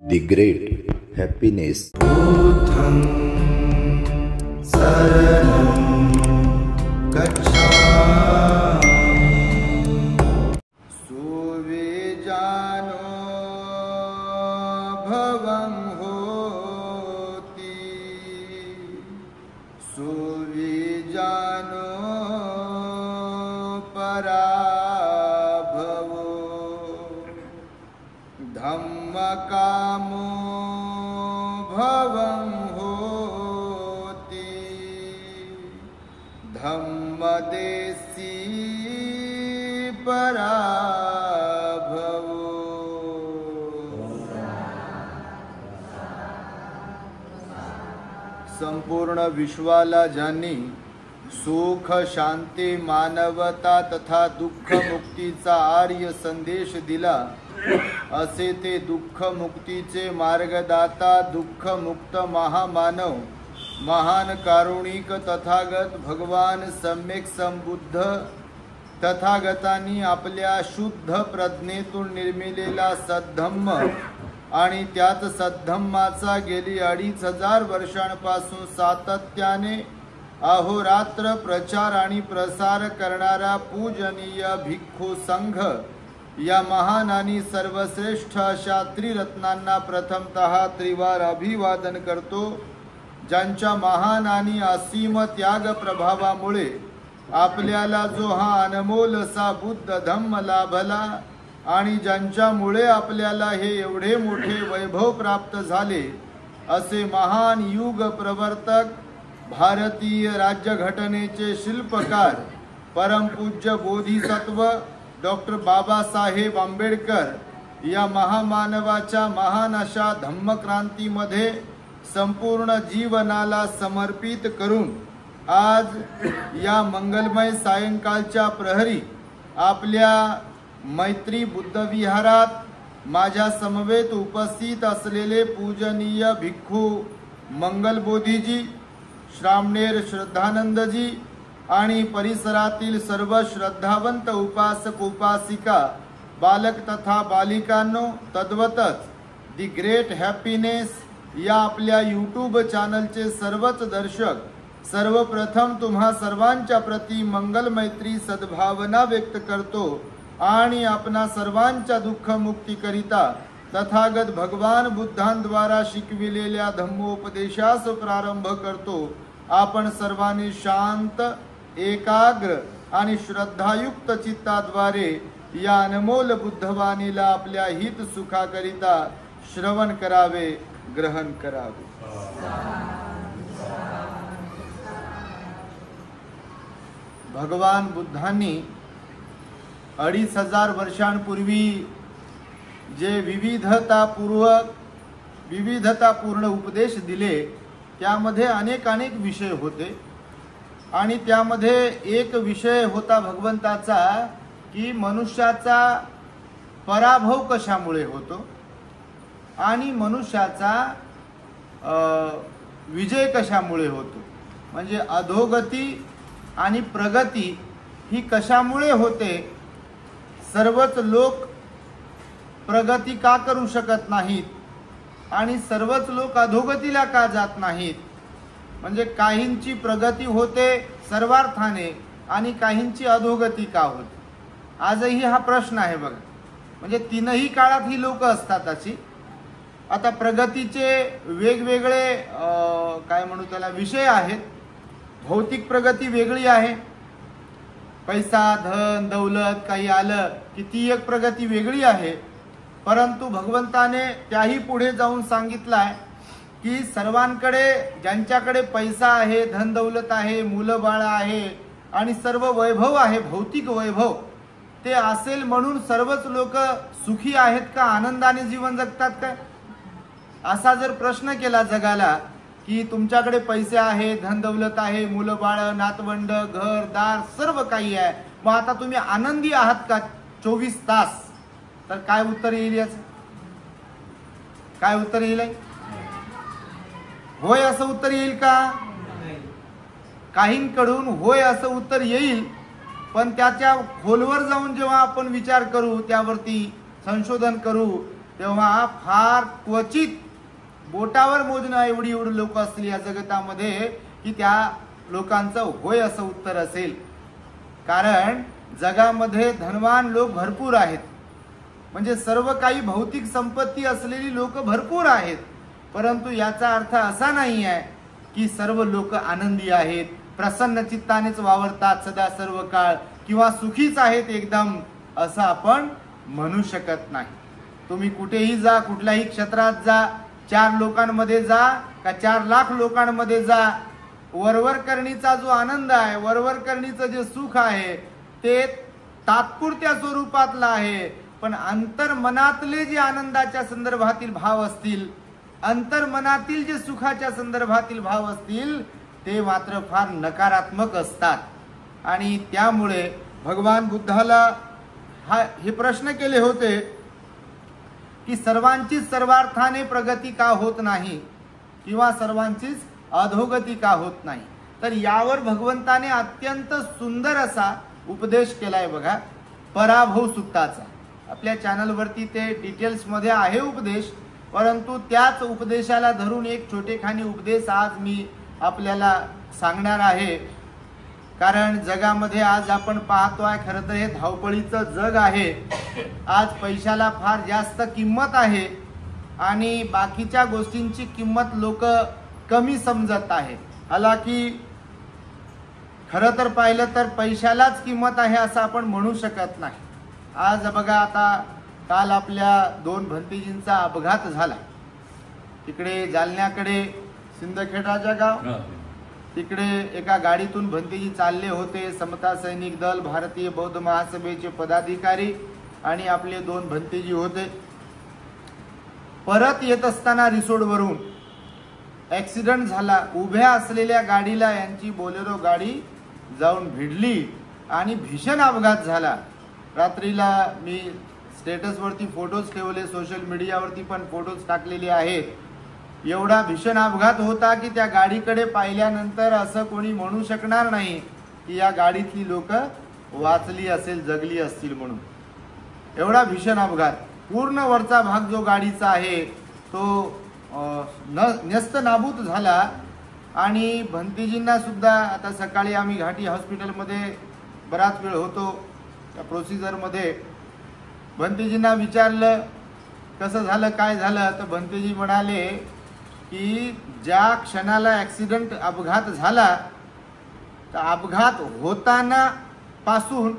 The great happiness. बुद्धं शरणं गच्छामि। सुविजानो भवं होति, सुविजानो पराभवो, धम्मकामो भवं होति, धम्मदेशी पराभवो। संपूर्ण विश्वाला ज्यांनी सुख शांती मानवता तथा दुःख मुक्तीचा आर्य संदेश दिला, असे ते दुःख मुक्तीचे मार्गदाता दुःख मुक्त महामानव महान कारुणिक तथागत भगवान सम्यक संबुद्ध तथागतांनी आपल्या शुद्ध प्रज्ञेतून निर्मिलेला सद्धम्म आणि त्यात सद्धम्माचा गेली 2500 वर्षांपासून सातत्याने अहोरात्र प्रचार आणि प्रसार करणारा पूजनीय भिक्खू संघ या महान आणि सर्वश्रेष्ठ अशा त्रिरत्नांना प्रथमतः त्रिवार अभिवादन करतो, ज्यांच्या महान आणि असीम त्याग प्रभावामुळे आपल्याला जो हा अनमोल असा बुद्ध धम्म लाभला आणि ज्यांच्यामुळे आपल्याला हे एवढे मोठे वैभव प्राप्त झाले, असे महान युग प्रवर्तक भारतीय राज्यघटनेचे शिल्पकार परमपूज्य बोधिसत्व डॉक्टर बाबासाहेब आंबेडकर या महामानवाच्या महान अशा धम्मक्रांतीमध्ये संपूर्ण जीवनाला समर्पित करून आज या मंगलमय सायंकाळच्या प्रहरी आपल्या मैत्री बुद्ध विहारात माझ्या समवेत उपस्थित असलेले पूजनीय भिक्खू मंगलबोधीजी, श्रामणेर श्रद्धानंदजी आणि परिसरातील सर्व श्रद्धावंत उपासक उपासिका बालक तथा बालिकांनो, तद्वतच दी ग्रेट हॅपीनेस या आपल्या यूट्यूब चॅनलचे सर्वच दर्शक, सर्वप्रथम तुम्हा सर्वांच्या प्रती मंगल मैत्री सद्भावना व्यक्त करतो आणि आपणा सर्वांच्या दुःख मुक्तीकरिता तथागत भगवान बुद्धांद्वारा शिकविलेल्या धम्मोपदेशास प्रारंभ करतो। आपण सर्वांनी शांत, एकाग्र आणि श्रद्धायुक्त चित्ताद्वारे या अनमोल बुद्धवाणीला आपल्या हित सुखाकरिता श्रवण करावे, ग्रहण करावे। भगवान बुद्धांनी 2500 वर्षांपूर्वी जे विविधतापूर्ण उपदेश दिले, त्यामध्ये अनेक विषय होते आणि त्यामध्ये एक विषय होता भगवंताचा की मनुष्याचा पराभव कशामुळे होतो आणि मनुष्याचा विजय कशामुळे होतो, म्हणजे अधोगती आणि प्रगती ही कशामुळे होते। सर्वच लोक प्रगती का करू शकत नाहीत आणि सर्वच लोक अधोगतीला का जात नाहीत, म्हणजे काहींची प्रगती होते सर्वार्थाने आणि काहींची अधोगती का होते। आजही हा प्रश्न आहे बघा, म्हणजे तीनही काळात ही लोक असतात अशी। आता प्रगतीचे वेगवेगळे काय म्हणू त्याला विषय आहेत। भौतिक प्रगती वेगळी आहे, पैसा धन दौलत काही आलं की ती एक प्रगती वेगळी आहे, परंतु भगवंताने त्याही पुढे जाऊन सांगितलंय की सर्वांकडे, ज्यांच्याकडे पैसा आहे, धन दौलत आहे, मुलं बाळ आहे आणि सर्व वैभव आहे, भौतिक वैभव, ते असेल म्हणून सर्वच लोक सुखी आहेत का, आनंदाने जीवन जगतात काय? असा जर प्रश्न केला जगाला की तुमच्याकडे पैसे आहे, धन दौलत आहे, मुलं बाळ, नातवंड, घर दार सर्व काही आहे, मग आता तुम्ही आनंदी आहात का 24 तास? तर काय उत्तर येईल याचं? काय उत्तर येईल? होय असं उत्तर येईल का? काहींकडून होय असं उत्तर येईल, पण त्याच्या खोलवर जाऊन जेव्हा आपण विचार करू, त्यावरती संशोधन करू, तेव्हा फार क्वचित बोटावर मोजणं एवढी लोक असतील या जगतामध्ये की त्या लोकांचं होय असं उत्तर असेल. कारण जगामध्ये धनवान लोक भरपूर आहेत, म्हणजे सर्व काही भौतिक संपत्ती असलेली लोक भरपूर आहेत, परंतु याचा अर्थ असा नाही आहे की सर्व लोक आनंदी आहेत, प्रसन्न चित्तानेच वावरतात सदा सर्व काळ, किंवा सुखीच आहेत एकदम, असं आपण म्हणू शकत नाही. तुम्ही कुठेही जा, कुठल्याही क्षेत्रात जा, 4 लोकांमध्ये जा का 4 लाख लोकांमध्ये जा, वरवर करणीचा जो आनंद आहे, वरवर करणीचं जे सुख आहे ते तात्पुरत्या स्वरूपातलं आहे, पण अंतर्मनातले जे आनंदाच्या संदर्भातील भाव असतील, अंतर्मनातील जे सुखाच्या संदर्भातील भाव असतील ते मात्र फार नकारात्मक असतात. आणि त्यामुळे भगवान बुद्धाला हे प्रश्न केले होते की सर्वांचीच सर्वार्थाने प्रगती का होत नाही किंवा सर्वांचीच अधोगती का होत नाही. तर यावर भगवंताने अत्यंत सुंदर असा उपदेश केलाय बघा, पराभव सुक्ताचा. आपल्या चॅनलवरती ते डिटेल्समध्ये आहे उपदेश, परंतु त्याच उपदेशाला धरून एक छोटेखानी उपदेश आज मी आपल्याला सांगणार आहे. कारण जगामध्ये आज आपण पाहतोय, खरं तर हे धावपळीचं जग आहे. आज पैशाला फार जास्त किंमत आहे आणि बाकीच्या गोष्टींची किंमत लोक कमी समजत आहे. हालाकी खरं तर पाहिलं तर पैशालाच किंमत आहे असं आपण म्हणू शकत नाही. आज बघा, आता काल आपल्या 2 भंतेजींचा अपघात झाला. तिकडे जालन्याकडे सिंदखेडराजा गाव, तिकडे एका गाडीतून भंतेजी चालले होते. समता सैनिक दल, भारतीय बौद्ध महासभेचे पदाधिकारी आणि आपले 2 भंतेजी होते. परत येत असताना रिसोडवरून ऍक्सिडेंट झाला. उभ्या असलेल्या गाडीला यांची बोलेरो गाडी जाऊन भिडली आणि भीषण अपघात झाला. रात्रीला मी स्टेटसवरती फोटोज ठेवले, सोशल मीडियावरती पण फोटोज टाकलेले आहेत. एवढा भीषण अपघात होता की त्या गाडीकडे पाहिल्यानंतर असं कोणी म्हणू शकणार नाही की या गाडीतली लोक वाचली असेल, जगली असतील म्हणून. एवढा भीषण अपघात. पूर्ण वरचा भाग जो गाडीचा आहे तो न्यस्त नाबूत झाला. आणि भंतेजींना सुद्धा आता सकाळी आम्ही घाटी हॉस्पिटलमध्ये बराच वेळ होतो त्या प्रोसिजरमध्ये. भंतेजींना विचारलं कसं झालं, काय झालं, तर भंतेजी म्हणाले की ज्या क्षणाला ॲक्सिडेंट अपघात झाला, तर अपघात होताना पासून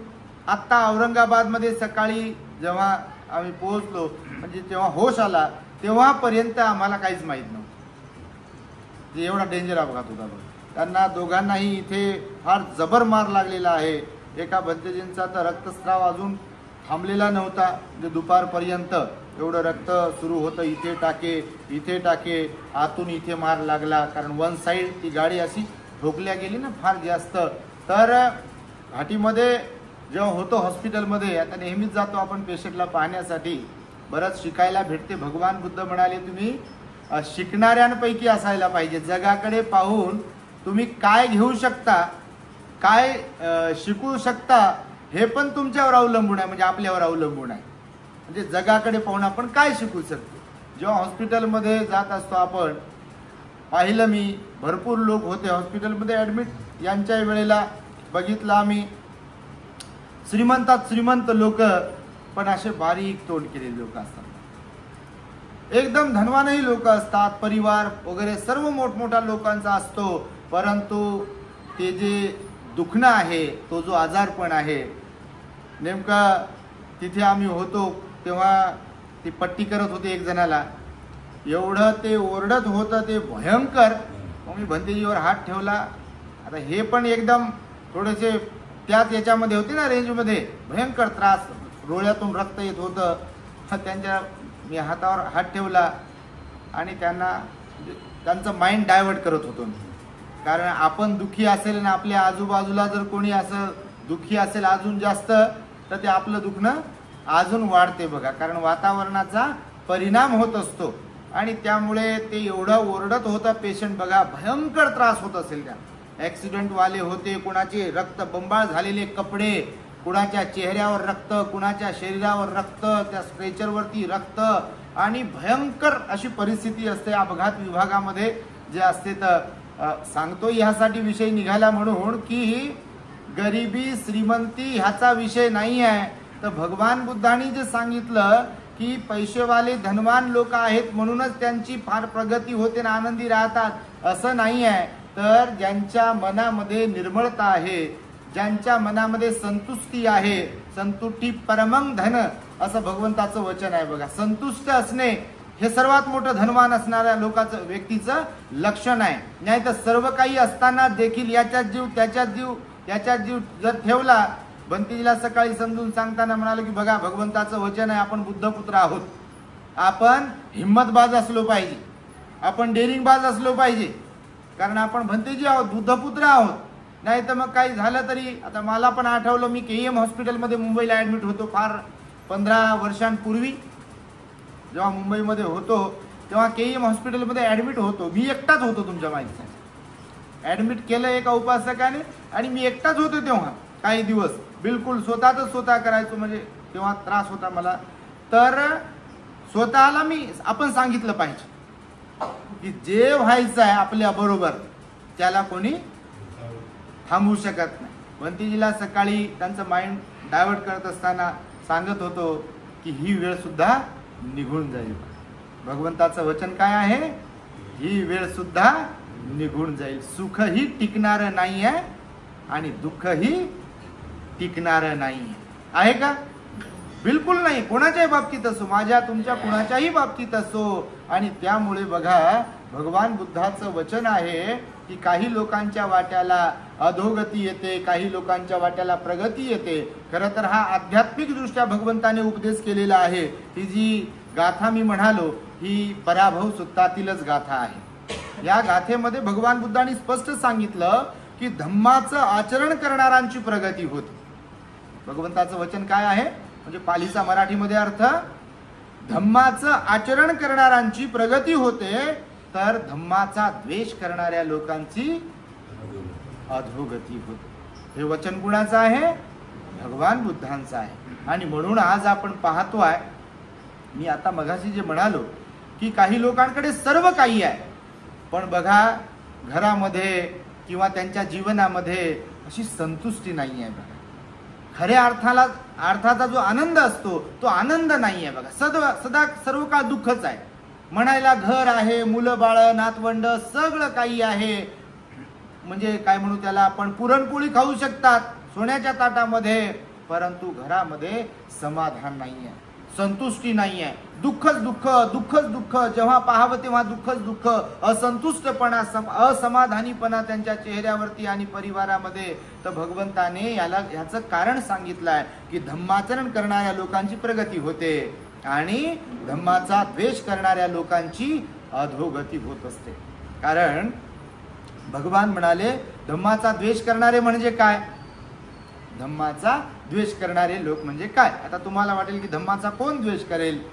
आत्ता औरंगाबादमध्ये सकाळी जेव्हा आम्ही पोहोचलो, म्हणजे तेव्हा होश आला, तेव्हापर्यंत आम्हाला काहीच माहीत नव्हतं. एवढा डेंजर अपघात होता. त्यांना दोघांनाही इथे फार जबर मार लागलेला आहे. एका भंतेजींचा तर रक्तस्राव अजून थांबलेला नव्हता, म्हणजे दुपारपर्यंत एवढं रक्त सुरू होतं. इथे टाके, आतून इथे मार लागला. कारण वन साईड ती गाडी अशी ठोकल्या गेली ना फार जास्त. तर घाटीमध्ये जेव्हा होतो हॉस्पिटलमध्ये, आता नेहमीच जातो आपण पेशंटला पाहण्यासाठी, बरंच शिकायला भेटते. भगवान बुद्ध म्हणाले तुम्ही शिकणाऱ्यांपैकी असायला पाहिजे. जगाकडे पाहून तुम्ही काय घेऊ शकता, काय शिकू शकता, हे पण तुमच्यावर अवलंबून आहे, म्हणजे आपल्यावर अवलंबून आहे. म्हणजे जगाकडे पाहून आपण काय शिकू शकतो. जेव्हा हॉस्पिटलमध्ये जात असतो आपण, पाहिलं मी भरपूर लोक होते हॉस्पिटलमध्ये ॲडमिट. यांच्या वेळेला बघितलं आम्ही, श्रीमंतात श्रीमंत लोक, पण असे बारीक तोंड केलेले लोक असतात. एकदम धनवानही लोक असतात, परिवार वगैरे सर्व मोठमोठ्या लोकांचा असतो, परंतु ते जे दुखणं आहे, तो जो आजारपण आहे, नेमका तिथे आम्ही होतो तेव्हा ती पट्टी करत होते एक जणाला. एवढं ते ओरडत होतं ते भयंकर. मग मी भंतेजीवर हात ठेवला. आता हे पण एकदम थोडेसे त्याच याच्यामध्ये होते ना, रेंजमध्ये. भयंकर त्रास, डोळ्यातून रक्त येत होतं. त्यांच्या मी हातावर हात ठेवला आणि त्यांचं माइंड डायव्हर्ट करत होतो. कारण आपण दुःखी असेल आणि आपल्या आजूबाजूला जर कोणी असं दुःखी असेल अजून जास्त, तर ते आपलं दुखणं अजून वाढते बघा. कारण वातावरणाचा परिणाम होत असतो आणि त्यामुळे ते एवढं ओरडत होतं पेशंट बघा. भयंकर त्रास होत असेल. त्या ॲक्सिडेंटवाले होते, कुणाचे रक्त बंबाळ झालेले कपडे, कुणाच्या चेहऱ्यावर रक्त, कुणाच्या शरीरावर रक्त, त्या स्ट्रेचरवरती रक्त, आणि भयंकर अशी परिस्थिती असते अपघात विभागामध्ये जे असते. तर सांगतो ह्यासाठी विषय निघाला म्हणून की गरिबी श्रीमंती ह्याचा विषय नाही आहे. तर भगवान बुद्धांनी जे सांगितलं की पैसेवाले धनवान लोक आहेत म्हणूनच त्यांची फार प्रगती होते ना आनंदी राहतात असं नाही आहे. तर ज्यांच्या मनामध्ये निर्मळता आहे, ज्यांच्या मनामध्ये संतुष्टी आहे, संतुष्टी परमं धन असं भगवंताचं वचन आहे बघा. संतुष्ट असणे हे सर्वात मोठं धनवान असणाऱ्या लोकांचं व्यक्तीचं लक्षण आहे. नाही तर सर्व काही असताना देखील याच्यात जीव त्याच्यात जीव जर ठेवला. बंतीजीला सकाळी समजून सांगताना म्हणाले की बघा भगवंताचं वचन आहे, आपण बुद्धपुत्र आहोत, आपण हिम्मतबाज असलो पाहिजे, आपण डेअरिंगबाज असलो पाहिजे, कारण आपण भंतेजी आहोत, बुद्धपुत्र आहोत. नाही तर मग काही झालं तरी. आता मला पण आठवलं, मी KEM हॉस्पिटलमध्ये मुंबईला ॲडमिट होतो फार 15 वर्षांपूर्वी. जेव्हा मुंबईमध्ये होतो तेव्हा KEM हॉस्पिटलमध्ये ॲडमिट होतो. मी एकटाच होतो, तुमच्या माहितीसाठी ॲडमिट केलं एका उपासकाने आणि मी एकटाच होतो तेव्हा काही दिवस. बिलकुल स्वतः करायचो, म्हणजे तेव्हा त्रास होता मला. तर स्वतःला आपण सांगितलं पाहिजे की जे व्हायचं आहे आपल्या बरोबर त्याला कोणी थांबवू शकत नाही. बंतीजीला सकाळी त्यांचं माइंड डायव्हर्ट करत असताना सांगत होतो की ही वेळ सुद्धा निघून जाईल. भगवंताचं वचन काय आहे? ही वेळ सुद्धा निघून जाईल. सुखही टिकणार नाहीये आणि दुःखही टिकणार नाही आहे का? बिलकुल नाही. कोणाच्याही बाबतीत असो, माझ्या तुमच्या कुणाच्याही बाबतीत असो. आणि त्यामुळे बघा भगवान बुद्धाचं वचन आहे की काही लोकांच्या वाट्याला अधोगती येते, काही लोकांच्या वाट्याला प्रगती येते. खरं तर हा आध्यात्मिक दृष्ट्या भगवंताने उपदेश केलेला आहे. ही जी गाथा मी म्हणालो ही पराभव सुत्तातीलच गाथा आहे. या गाथेमध्ये भगवान बुद्धांनी स्पष्ट सांगितलं की धम्माचं आचरण करणाऱ्यांची प्रगती होते. भगवंताचं वचन काय आहे म्हणजे पालीचा मराठीमध्ये अर्थ, धम्माचं आचरण करणाऱ्यांची प्रगती होते, तर धम्माचा द्वेष करणाऱ्या लोकांची अधोगती होते. हे वचन कुणाचं आहे? भगवान बुद्धांचं आहे. आणि म्हणून आज आपण पाहतोय, मी आता मगाशी जे म्हणालो की काही लोकांकडे सर्व काही आहे, पण बघा घरामध्ये किंवा त्यांच्या जीवनामध्ये अशी संतुष्टी नाही आहे. बघा खऱ्या अर्थाचा जो आनंद असतो तो आनंद नाही आहे. बघा सदा सर्व काळ दुःखच आहे. म्हणायला घर आहे, मुलं बाळ नातवंड सगळं काही आहे, म्हणजे काय म्हणू त्याला आपण, पुरणपोळी खाऊ शकतात सोन्याच्या ताटामध्ये, परंतु घरामध्ये समाधान नाही आहे, संतुष्टी नाही आहे. दुःखच दुःख, जेव्हा पाहावं तेव्हा दुःखच दुःख, असंतुष्टपणा, असमाधानीपणा त्यांच्या चेहऱ्यावरती आणि परिवारामध्ये. तर भगवंताने ह्याचं कारण सांगितलं आहे की धम्माचरण करणाऱ्या लोकांची प्रगती होते आणि धम्माचा द्वेष करणाऱ्या लोकांची अधोगती होत असते. कारण भगवान म्हणाले धम्माचा द्वेष करणारे म्हणजे काय? धम्माचा द्वेष करणारे लोक म्हणजे काय? आता तुम्हाला वाटेल की धम्माचा कोण द्वेष करेल?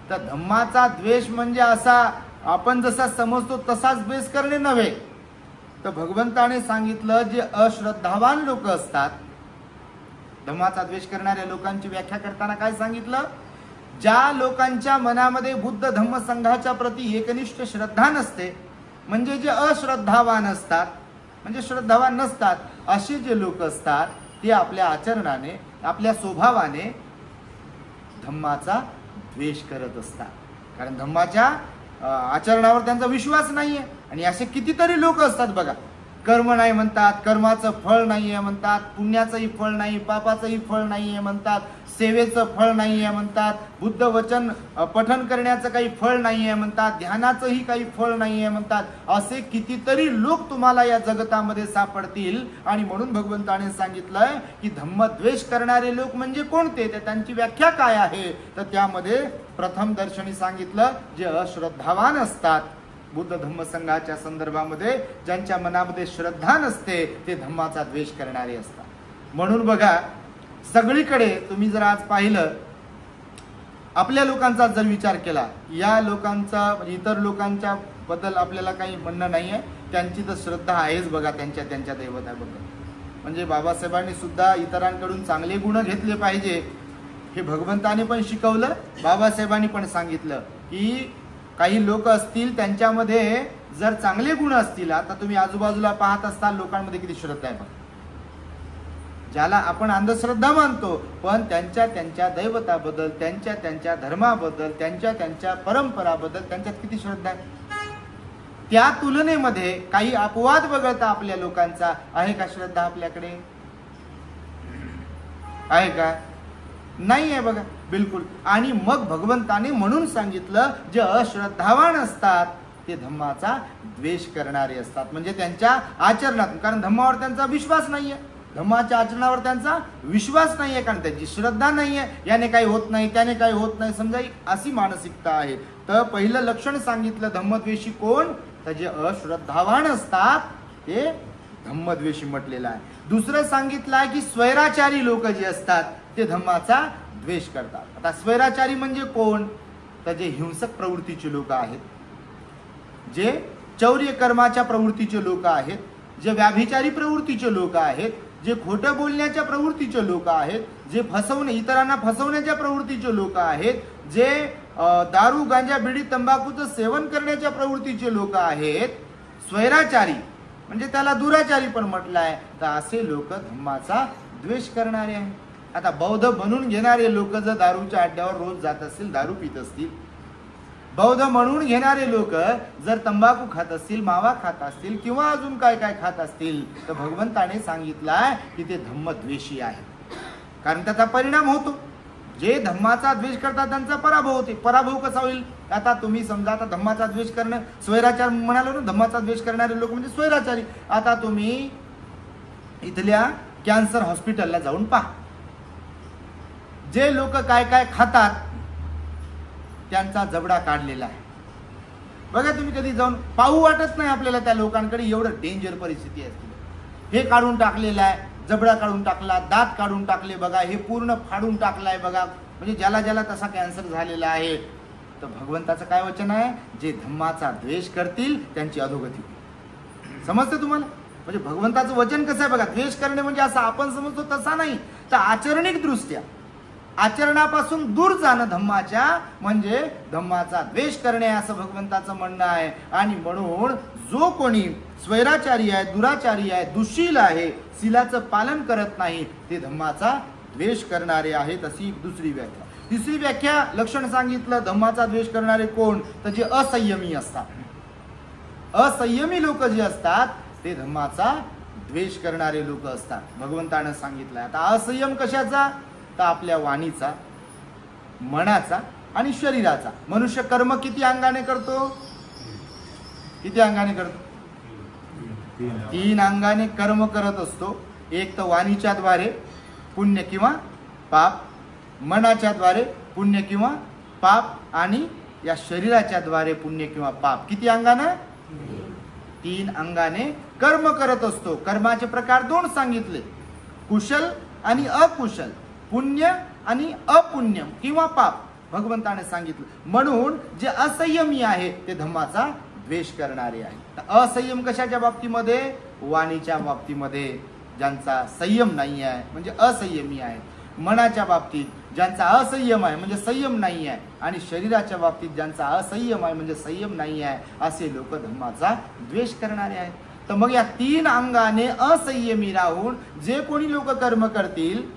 तर धम्माचा द्वेष म्हणजे असा आपण जसा समजतो तसाच द्वेष करणे नव्हे. तर भगवंताने सांगितलं जे अश्रद्धावान लोक असतात, धम्माचा द्वेष करणाऱ्या लोकांची व्याख्या करताना काय सांगितलं? ज्या लोकांच्या मनामध्ये बुद्ध धम्म संघाच्या प्रती एकनिष्ठ श्रद्धा नसते, म्हणजे जे अश्रद्धावान असतात, म्हणजे श्रद्धावान नसतात, असे जे लोक असतात ते आपल्या आचरणाने, आपल्या स्वभावाने धम्माचा द्वेष करत असतात. कारण धम्माच्या आचरणावर त्यांचा विश्वास नाहीये. आणि असे कितीतरी लोक असतात बघा, कर्म नाही म्हणतात, कर्माचं फळ नाहीये म्हणतात, पुण्याचंही फळ नाही, पापाचंही फळ नाहीये म्हणतात, सेवेचं फळ नाहीये म्हणतात, बुद्ध वचन पठन करण्याचं काही फळ नाहीये म्हणतात, ध्यानाचंही काही फळ नाहीये म्हणतात. असे कितीतरी लोक तुम्हाला या जगतामध्ये सापडतील. आणि म्हणून भगवंताने सांगितलंय की धम्मद्वेष करणारे लोक म्हणजे कोणते, ते त्यांची व्याख्या काय आहे? तर त्यामध्ये प्रथम दर्शनी सांगितलं जे अश्रद्धावान असतात. बुद्ध धम्म संघाच्या संदर्भामध्ये ज्यांच्या मनामध्ये श्रद्धा नसते ते धम्माचा द्वेष करणारे असतात. म्हणून बघा सगळीकडे तुम्ही जर आज पाहिलं, आपल्या लोकांचा जर विचार केला, या लोकांचा म्हणजे इतर लोकांच्या बद्दल आपल्याला काही म्हणणं नाही आहे, त्यांची तर श्रद्धा आहेच बघा त्यांच्या दैवताबद्दल. म्हणजे बाबासाहेबांनी सुद्धा इतरांकडून चांगले गुण घेतले पाहिजे हे भगवंताने पण शिकवलं, बाबासाहेबांनी पण सांगितलं की काही लोक असतील त्यांच्यामध्ये जर चांगले गुण असतील, आता तुम्ही आजूबाजूला पाहत असताल लोकांमध्ये किती श्रद्धा आहे बघा, ज्याला आपण अंधश्रद्धा मानतो, पण त्यांच्या त्यांच्या दैवताबद्दल, त्यांच्या त्यांच्या धर्माबद्दल, त्यांच्या त्यांच्या परंपराबद्दल त्यांच्यात किती श्रद्धा आहे. त्या तुलनेमध्ये काही अपवाद वगळता आपल्या लोकांचा आहे का श्रद्धा आपल्याकडे? आहे का? नाही आहे बघा, बिलकुल. आणि मग भगवंताने म्हणून सांगितलं, जे अश्रद्धावान असतात ते धम्माचा द्वेष करणारे असतात, म्हणजे त्यांच्या आचरणात, कारण धम्मावर त्यांचा विश्वास नाहीये, धम्माच्या आचरणावर त्यांचा विश्वास नाहीये, कारण त्यांची श्रद्धा नाहीये. याने काही होत नाही, त्याने काही होत नाही, समजा अशी मानसिकता आहे. तर पहिलं लक्षण सांगितलं धम्मद्वेषी कोण, तर जे अश्रद्धावान असतात ते धम्मद्वेषी म्हटलेलं आहे. दुसरं सांगितलं आहे की स्वैराचारी लोक जे असतात ते धम्माचा द्वेष करतात. आता स्वैराचारी म्हणजे कोण, तर जे हिंसक प्रवृत्तीचे लोक आहेत, जे चौर्य कर्माच्या प्रवृत्तीचे लोक आहेत, जे व्याभिचारी प्रवृत्तीचे लोक आहेत, जे खोटं बोलण्याच्या प्रवृत्तीचे लोक आहेत, जे इतरांना फसवण्याच्या प्रवृत्तीचे लोक आहेत, जे दारू गांजा बिडी तंबाखूचं सेवन करण्याच्या प्रवृत्तीचे लोक आहेत. स्वैराचारी म्हणजे त्याला दुराचारी पण म्हटलं आहे. तर असे लोक धम्माचा द्वेष करणारे आहेत. आता बौद्ध बनून घेणारे लोक जर दारूच्या अड्ड्यावर रोज जात असतील, दारू पित असतील, बौद्ध म्हणून घेणारे लोक जर तंबाखू खात असतील, मावा खात असतील, किंवा अजून काय काय खात असतील, तर भगवंताने सांगितलंय की ते धम्मद्वेषी आहे, कारण त्याचा परिणाम होतो. जे धम्माचा द्वेष करतात त्यांचा पराभव होते. पराभव कसा होईल? आता तुम्ही समजा, आता धम्माचा द्वेष करणं, स्वैराचार म्हणालो ना, धम्माचा द्वेष करणारे लोक म्हणजे स्वैराचारी. आता तुम्ही इथल्या कॅन्सर हॉस्पिटलला जाऊन पहा, जे लोक काय काय खातात त्यांचा जबडा काढलेला आहे बघा. तुम्ही कधी जाऊन पाहू वाटत नाही आपल्याला त्या लोकांकडे, एवढं डेंजर परिस्थिती असते. हे काढून टाकलेलं आहे, जबडा काढून टाकला, दात काढून टाकले बघा, हे पूर्ण फाडून टाकलाय बघा, म्हणजे ज्याला ज्याला तसा कॅन्सर झालेला आहे. तर भगवंताचं काय वचन आहे, जे धम्माचा द्वेष करतील त्यांची अधोगती होईल. समजतं तुम्हाला? म्हणजे भगवंताचं वचन कसं आहे बघा. द्वेष करणे म्हणजे असं आपण समजतो तसा नाही, तर आचरणिक दृष्ट्या आचरणापासून दूर जाणं धम्माच्या म्हणजे धम्माचा द्वेष करणे, असं भगवंताचं म्हणणं आहे. आणि म्हणून जो कोणी स्वैराचारी आहे, दुराचारी आहे, दुशील आहे, शीलाचं पालन करत नाही, ते धम्माचा द्वेष करणारे आहेत. अशी दुसरी व्याख्या. तिसरी व्याख्या लक्षण सांगितलं धम्माचा द्वेष करणारे कोण, तर जे असंयमी असतात. असंयमी लोक जे असतात ते धम्माचा द्वेष करणारे लोक असतात, भगवंतानं सांगितलं. आता असंयम कशाचा, तर आपल्या वाणीचा, मनाचा आणि शरीराचा. मनुष्य कर्म किती अंगाने करतो? किती अंगाने करतो? 3 अंगाने कर्म करत असतो. एक तर वाणीच्या द्वारे पुण्य किंवा पाप, मनाच्या द्वारे पुण्य किंवा पाप, आणि या शरीराच्या द्वारे पुण्य किंवा पाप. किती अंगाने? 3 अंगाने कर्म करत असतो. कर्माचे प्रकार 2 सांगितले, कुशल आणि अकुशल, पुण्य आणि अपुण्य किंवा पाप, भगवंताने सांगितलं. म्हणून जे असंयमी आहे ते धम्माचा द्वेष करणारे आहे. असंयम कशाच्या बाबतीमध्ये? वाणीच्या बाबतीमध्ये ज्यांचा संयम नाही आहे म्हणजे असंयमी आहे, मनाच्या बाबतीत ज्यांचा असंयम आहे म्हणजे संयम नाही आहे, आणि शरीराच्या बाबतीत ज्यांचा असंयम आहे म्हणजे संयम नाही आहे, असे लोक धम्माचा द्वेष करणारे आहेत. तर मग या 3 अंगाने असंयमी राहून जे कोणी लोक कर्म करतील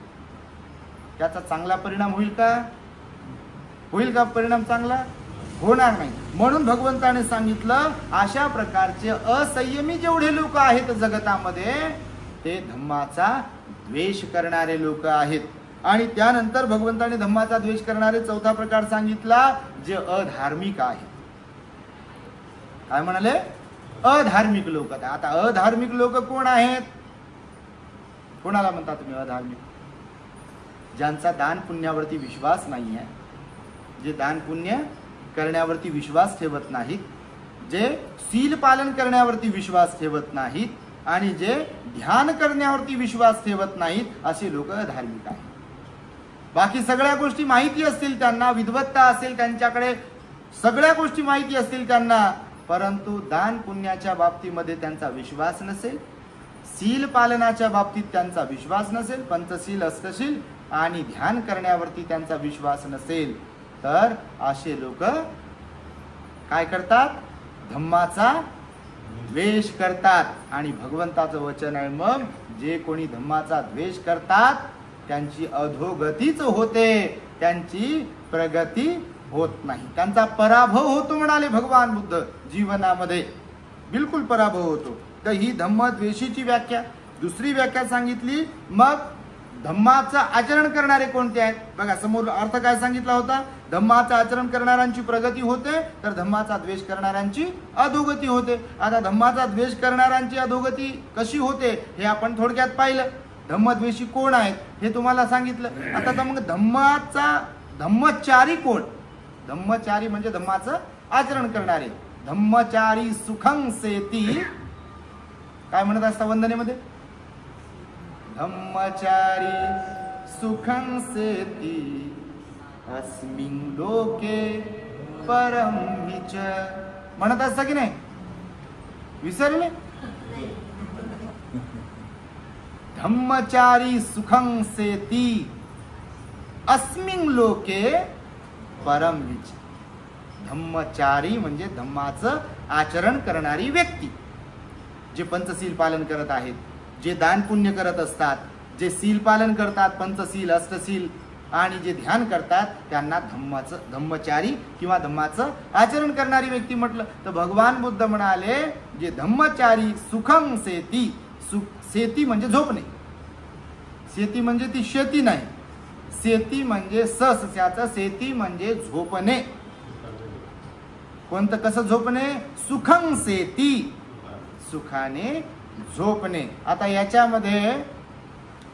त्याचा चांगला परिणाम होईल का? होईल का परिणाम चांगला? होणार नाही. म्हणून भगवंताने सांगितलं अशा प्रकारचे असंयमी जेवढे लोक आहेत जगतामध्ये ते धम्माचा द्वेष करणारे लोक आहेत. आणि त्यानंतर भगवंताने धम्माचा द्वेष करणारे 4था प्रकार सांगितला, जे अधार्मिक आहेत. काय म्हणाले? अधार्मिक लोक. आता अधार्मिक लोक कोण आहेत? कोणाला म्हणता तुम्ही अधार्मिक? ज्यांचा दान पुण्यावरती विश्वास नाही आहे, जे दान पुण्य करण्यावरती विश्वास ठेवत नाहीत, जे शील पालन करण्यावरती विश्वास ठेवत नाहीत, आणि जे ध्यान करण्यावरती विश्वास ठेवत नाहीत, असे लोक धार्मिक आहेत. बाकी सगळ्या गोष्टी माहिती असतील त्यांना, विद्वत्ता असेल त्यांच्याकडे, सगळ्या गोष्टी माहिती असतील त्यांना, परंतु दान पुण्याच्या बाबतीमध्ये त्यांचा विश्वास नसेल, शील पालनाच्या बाबतीत त्यांचा विश्वास नसेल, पंचशील अष्टशील आणि ध्यान करण्यावरती त्यांचा विश्वास नसेल, तर असे लोक काय करतात? धम्माचा द्वेष करतात. आणि भगवंताचं वचन आहे, मग जे कोणी धम्माचा द्वेष करतात त्यांची अधोगतीच होते, त्यांची प्रगती होत नाही, त्यांचा पराभव होतो म्हणाले भगवान बुद्ध. जीवनामध्ये बिलकुल पराभव होतो. तर ही धम्मद्वेषीची व्याख्या. दुसरी व्याख्या सांगितली, मग धम्माचं आचरण करणारे कोणते आहेत? बघा समोर अर्थ काय सांगितला होता? धम्माचं आचरण करणाऱ्यांची प्रगती होते, तर धम्माचा द्वेष करणाऱ्यांची अधोगती होते. आता धम्माचा द्वेष करणाऱ्यांची अधोगती कशी होते हे आपण थोडक्यात पाहिलं. धम्मद्वेषी कोण आहेत हे तुम्हाला सांगितलं. आता तर मग धम्मचारी कोण? धम्मचारी म्हणजे धम्माचं आचरण करणारे. धम्मचारी सुखं सेती, काय म्हणत असता वंदनेमध्ये? धम्मचारी सुखं सेती अस्मिन् लोके परम च, म्हणत असता की नाही? विसरले? धम्मचारी सुखं सेती अस्मिन् लोके परम च. धम्मचारी म्हणजे धम्माचं आचरण करणारी व्यक्ती, जे पंचशील पालन करत आहेत, जे दान पुण्य करत असतात, जे सील पालन करतात, पंचशील अष्टशील, आणि जे ध्यान करतात, त्यांना धम्मचारी किंवा धम्माचं आचरण करणारी व्यक्ती म्हटलं. तर भगवान बुद्ध म्हणाले, जे धम्मचारी सुखं सेती, सेती म्हणजे झोपणे. सेती म्हणजे ती शेती नाही, सेती म्हणजे सस्याचं, सेती म्हणजे झोपणे. कोणतं? कसं झोपणे? सुखं सेती, सुखाने झोपणे. आता याच्यामध्ये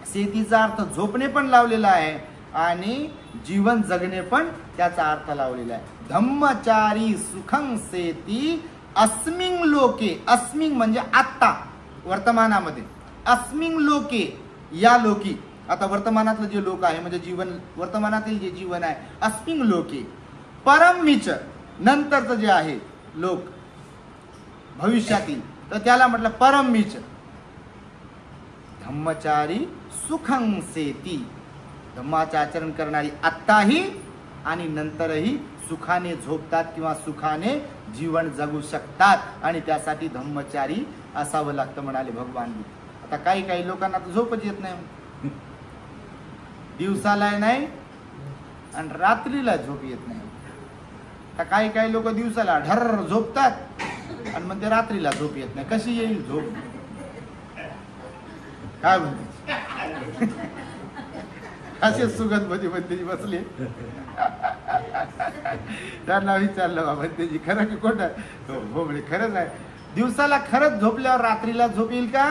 सेतीचा अर्थ झोपणे पण लावलेला आहे आणि जीवन जगणे पण त्याचा अर्थ लावलेला आहे. धम्मचारी सुखं सेती अस्मिन् लोके, अस्मिन् म्हणजे आत्ता, वर्तमानामध्ये, अस्मिन् लोके, या लोकी. आता वर्तमानातलं जे लोक आहे म्हणजे जीवन, वर्तमानातील जे जीवन आहे, अस्मिन् लोके परमिच, नंतरचं जे आहे लोक भविष्यातील, तर त्याला म्हटलं परमिच. धम्मचारी सुखं सेती, धम्माचे आचरण करणारी आत्ताही आणि नंतरही सुखाने झोपतात किंवा सुखाने जीवन जगू शकतात, आणि त्यासाठी धम्मचारी असावं लागतं म्हणाले भगवान बुद्ध. आता काही काही लोकांना तर झोपच येत नाही, दिवसाला नाही आणि रात्रीला झोप येत नाही. तर काही काही लोक दिवसाला ढर झोपतात आणि मग ते रात्रीला झोप येत नाही. कशी येईल झोप? काय म्हणते? असे सुगत भंतेजी बसले, त्यांना विचारलं, बाबा भंतेजी खरं की खोटं? हो म्हणजे खरंच आहे. दिवसाला खरंच झोपल्यावर रात्रीला झोप येईल का?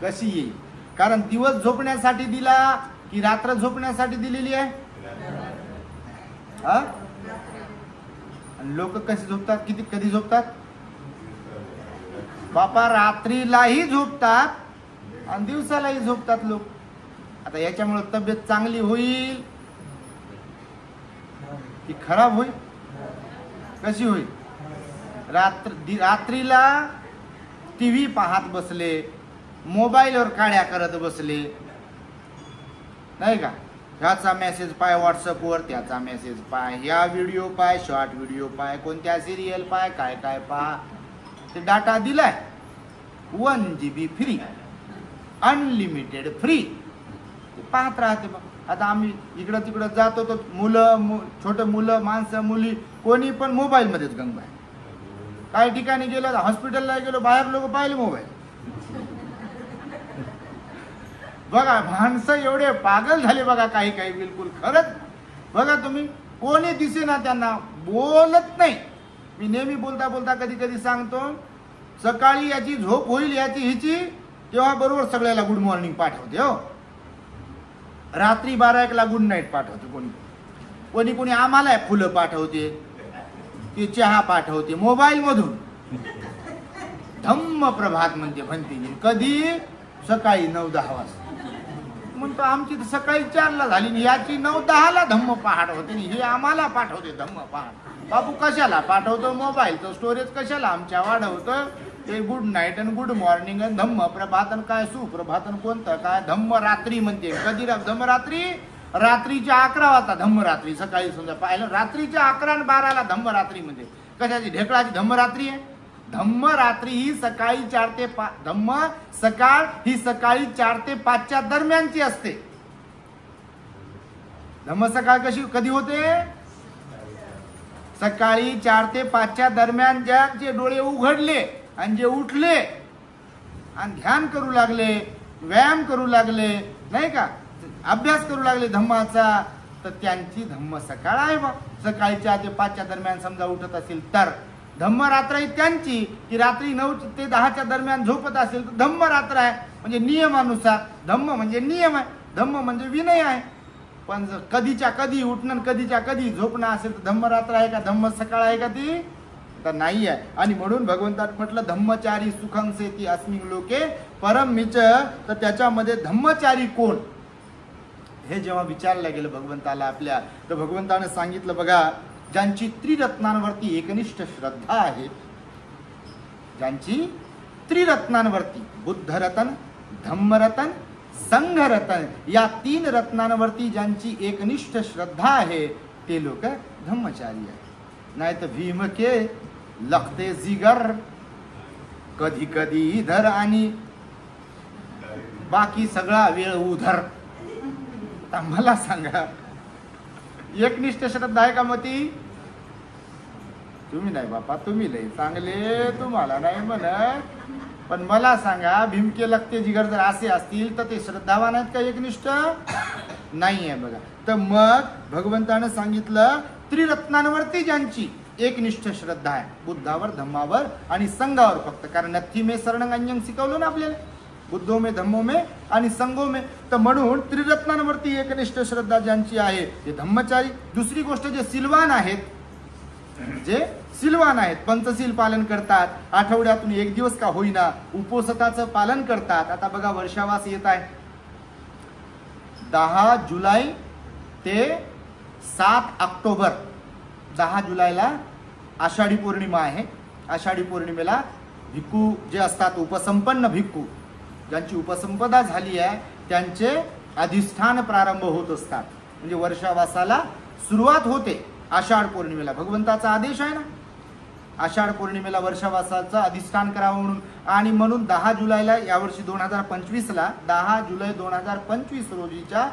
कशी येईल? कारण दिवस झोपण्यासाठी दिला की रात्र झोपण्यासाठी दिलेली आहे? लोक कसे झोपतात? कधी झोपतात? बापा रात्रीलाही झोपतात आणि दिवसालाही झोपतात लोक. आता याच्यामुळे तब्येत चांगली होईल की खराब होईल? कशी होईल? रात्रीला टीव्ही पाहत बसले, मोबाईलवर काड्या करत बसले, नाही का? ह्याचा मेसेज पाय व्हॉट्सअपवर, त्याचा मेसेज पाय, ह्या व्हिडिओ पाय, शॉर्ट व्हिडिओ पाय, कोणत्या सिरियल पाय, काय काय पहा. ते डाटा दिलाय 1 GB फ्री, अनलिमिटेड फ्री, ते पाहत राहते. मग आता आम्ही इकडं तिकडं जातो तर मुलं, छोटे मुलं, माणसं, मुली, कोणी पण मोबाईलमध्येच गंग आहे. काही ठिकाणी गेलं, हॉस्पिटलला गेलो, बाहेर लोक पाहिले मोबाईल. बघा माणसं एवढे पागल झाले बघा, काही काही बिलकुल खरंच. बघा तुम्ही, कोणी दिसेना त्यांना, बोलत नाही. मी नेहमी बोलता बोलता कधी कधी सांगतो, सकाळी याची झोप होईल याची हिची, तेव्हा बरोबर सगळ्याला गुड मॉर्निंग पाठवते. हो, रात्री 12-1ला गुड नाईट पाठवते. कोणी कोणी आम्हाला फुलं पाठवते, ते चहा पाठवते मोबाईल मधून. धम्म प्रभात म्हणते भंतेजी, कधी? सकाळी 9-10 वाजता. म्हणतो आमची तर सकाळी 4ला झाली, याची 9-10ला धम्म पहाट होते, हे आम्हाला पाठवते धम्म पहाट. बापू कशाला पाठवतो? मोबाईलचं स्टोरेज कशाला आमच्या वाढवतं? ते गुड नाईट आणि गुड मॉर्निंग आणि धम्म प्रभातन, काय सुप्रभातन कोणतं काय? धम्म रात्री म्हणते. कधी धम्म रात्री? रात्रीच्या 11 वाजता धम्म रात्री. सकाळी समजा पाहिलं, रात्रीच्या 11 आणि 12ला धम्म रात्री म्हणते. कशाची? ढेकळाची धम्मरात्री आहे. धम्मरात्री ही सकाळी 4 ते 5, धम्म सकाळ ही सकाळी 4 ते 5च्या दरम्यानची असते. धम्म सकाळ कधी होते? सकाळी 4 ते 5च्या दरम्यान ज्यांचे डोळे उघडले आणि जे उठले आणि ध्यान करू लागले, व्यायाम करू लागले, नाही का, अभ्यास करू लागले धम्माचा, तर त्यांची धम्म सकाळ आहे बा. सकाळी 4 ते 5च्या दरम्यान समजा उठत असेल तर. धम्मरात्र ही त्यांची की रात्री 9 ते 10च्या दरम्यान झोपत असेल तर धम्मरात्र आहे. म्हणजे नियमानुसार. धम्म म्हणजे नियम आहे, धम्म म्हणजे विनय आहे. पण जर कधीच्या कधी उठणं कधीच्या कधी झोपणं असेल तर धम्मरात्र आहे का, धम्म सकाळ आहे का ती? तर नाही आहे. आणि म्हणून भगवंताने म्हटलं धम्मचारी सुखं सेती अस्मिन् लोके परम मिच. तर त्याच्यामध्ये धम्मचारी कोण हे जेव्हा विचारलं गेलं भगवंताला आपल्या, तर भगवंताने सांगितलं बघा, ज्यांची त्रिरत्नांवरती एकनिष्ठ श्रद्धा आहे, ज्यांची त्रिरत्नांवरती बुद्धरतन, धम्मरतन, संघरतन या 3 रत्नांवरती ज्यांची एकनिष्ठ श्रद्धा आहे ते लोक धम्मचारी आहेत. नाही तर भीम के लखते जिगर, कधी कधी इधर आणि बाकी सगळा वेळ उधर. मला सांगा एकनिष्ठ श्रद्धा आहे का मती? तुम्ही नाही बापा, तुम्ही नाही चांगले, तुम्हाला नाही म्हणत. पण मला सांगा भीमके लगते जिगर जर असे असतील तर ते श्रद्धावान आहेत का एकनिष्ठ? नाही आहे बघा. तर मग भगवंतानं सांगितलं त्रिरत्नांवरती ज्यांची एकनिष्ठ श्रद्धा आहे, बुद्धावर, धम्मावर आणि संघावर फक्त. कारण नथी मे शरणं अंजन शिकवलं ना आपल्याला, बुद्धो में, धम्मो में आणि संघो में. तर म्हणून त्रिरत्नांवरती एकनिष्ठ श्रद्धा ज्यांची आहे ते धम्मचारी. दुसरी गोष्ट जे सिलवान आहेत, जे सिलवान आहेत, पंचशील पालन करतात, आठवड्यातून 1 दिवस का होईना उपोषताचं पालन करतात. आता बघा वर्षावास येत आहे, 10 जुलै ते 7 ऑक्टोबर. 10 जुलैला आषाढी पौर्णिमा आहे. आषाढी पौर्णिमेला भिक्खू जे असतात, उपसंपन्न भिक्खू ज्यांची उपसंपदा झाली आहे त्यांचे अधिष्ठान प्रारंभ होत असतात. म्हणजे वर्षावासाला सुरुवात होते आषाढ पौर्णिमेला. भगवंताचा आदेश आहे ना आषाढ पौर्णिमेला वर्षावासाचं अधिष्ठान करावं म्हणून. आणि म्हणून 10 जुलैला यावर्षी 2025ला 10 जुलै 2025 रोजीच्या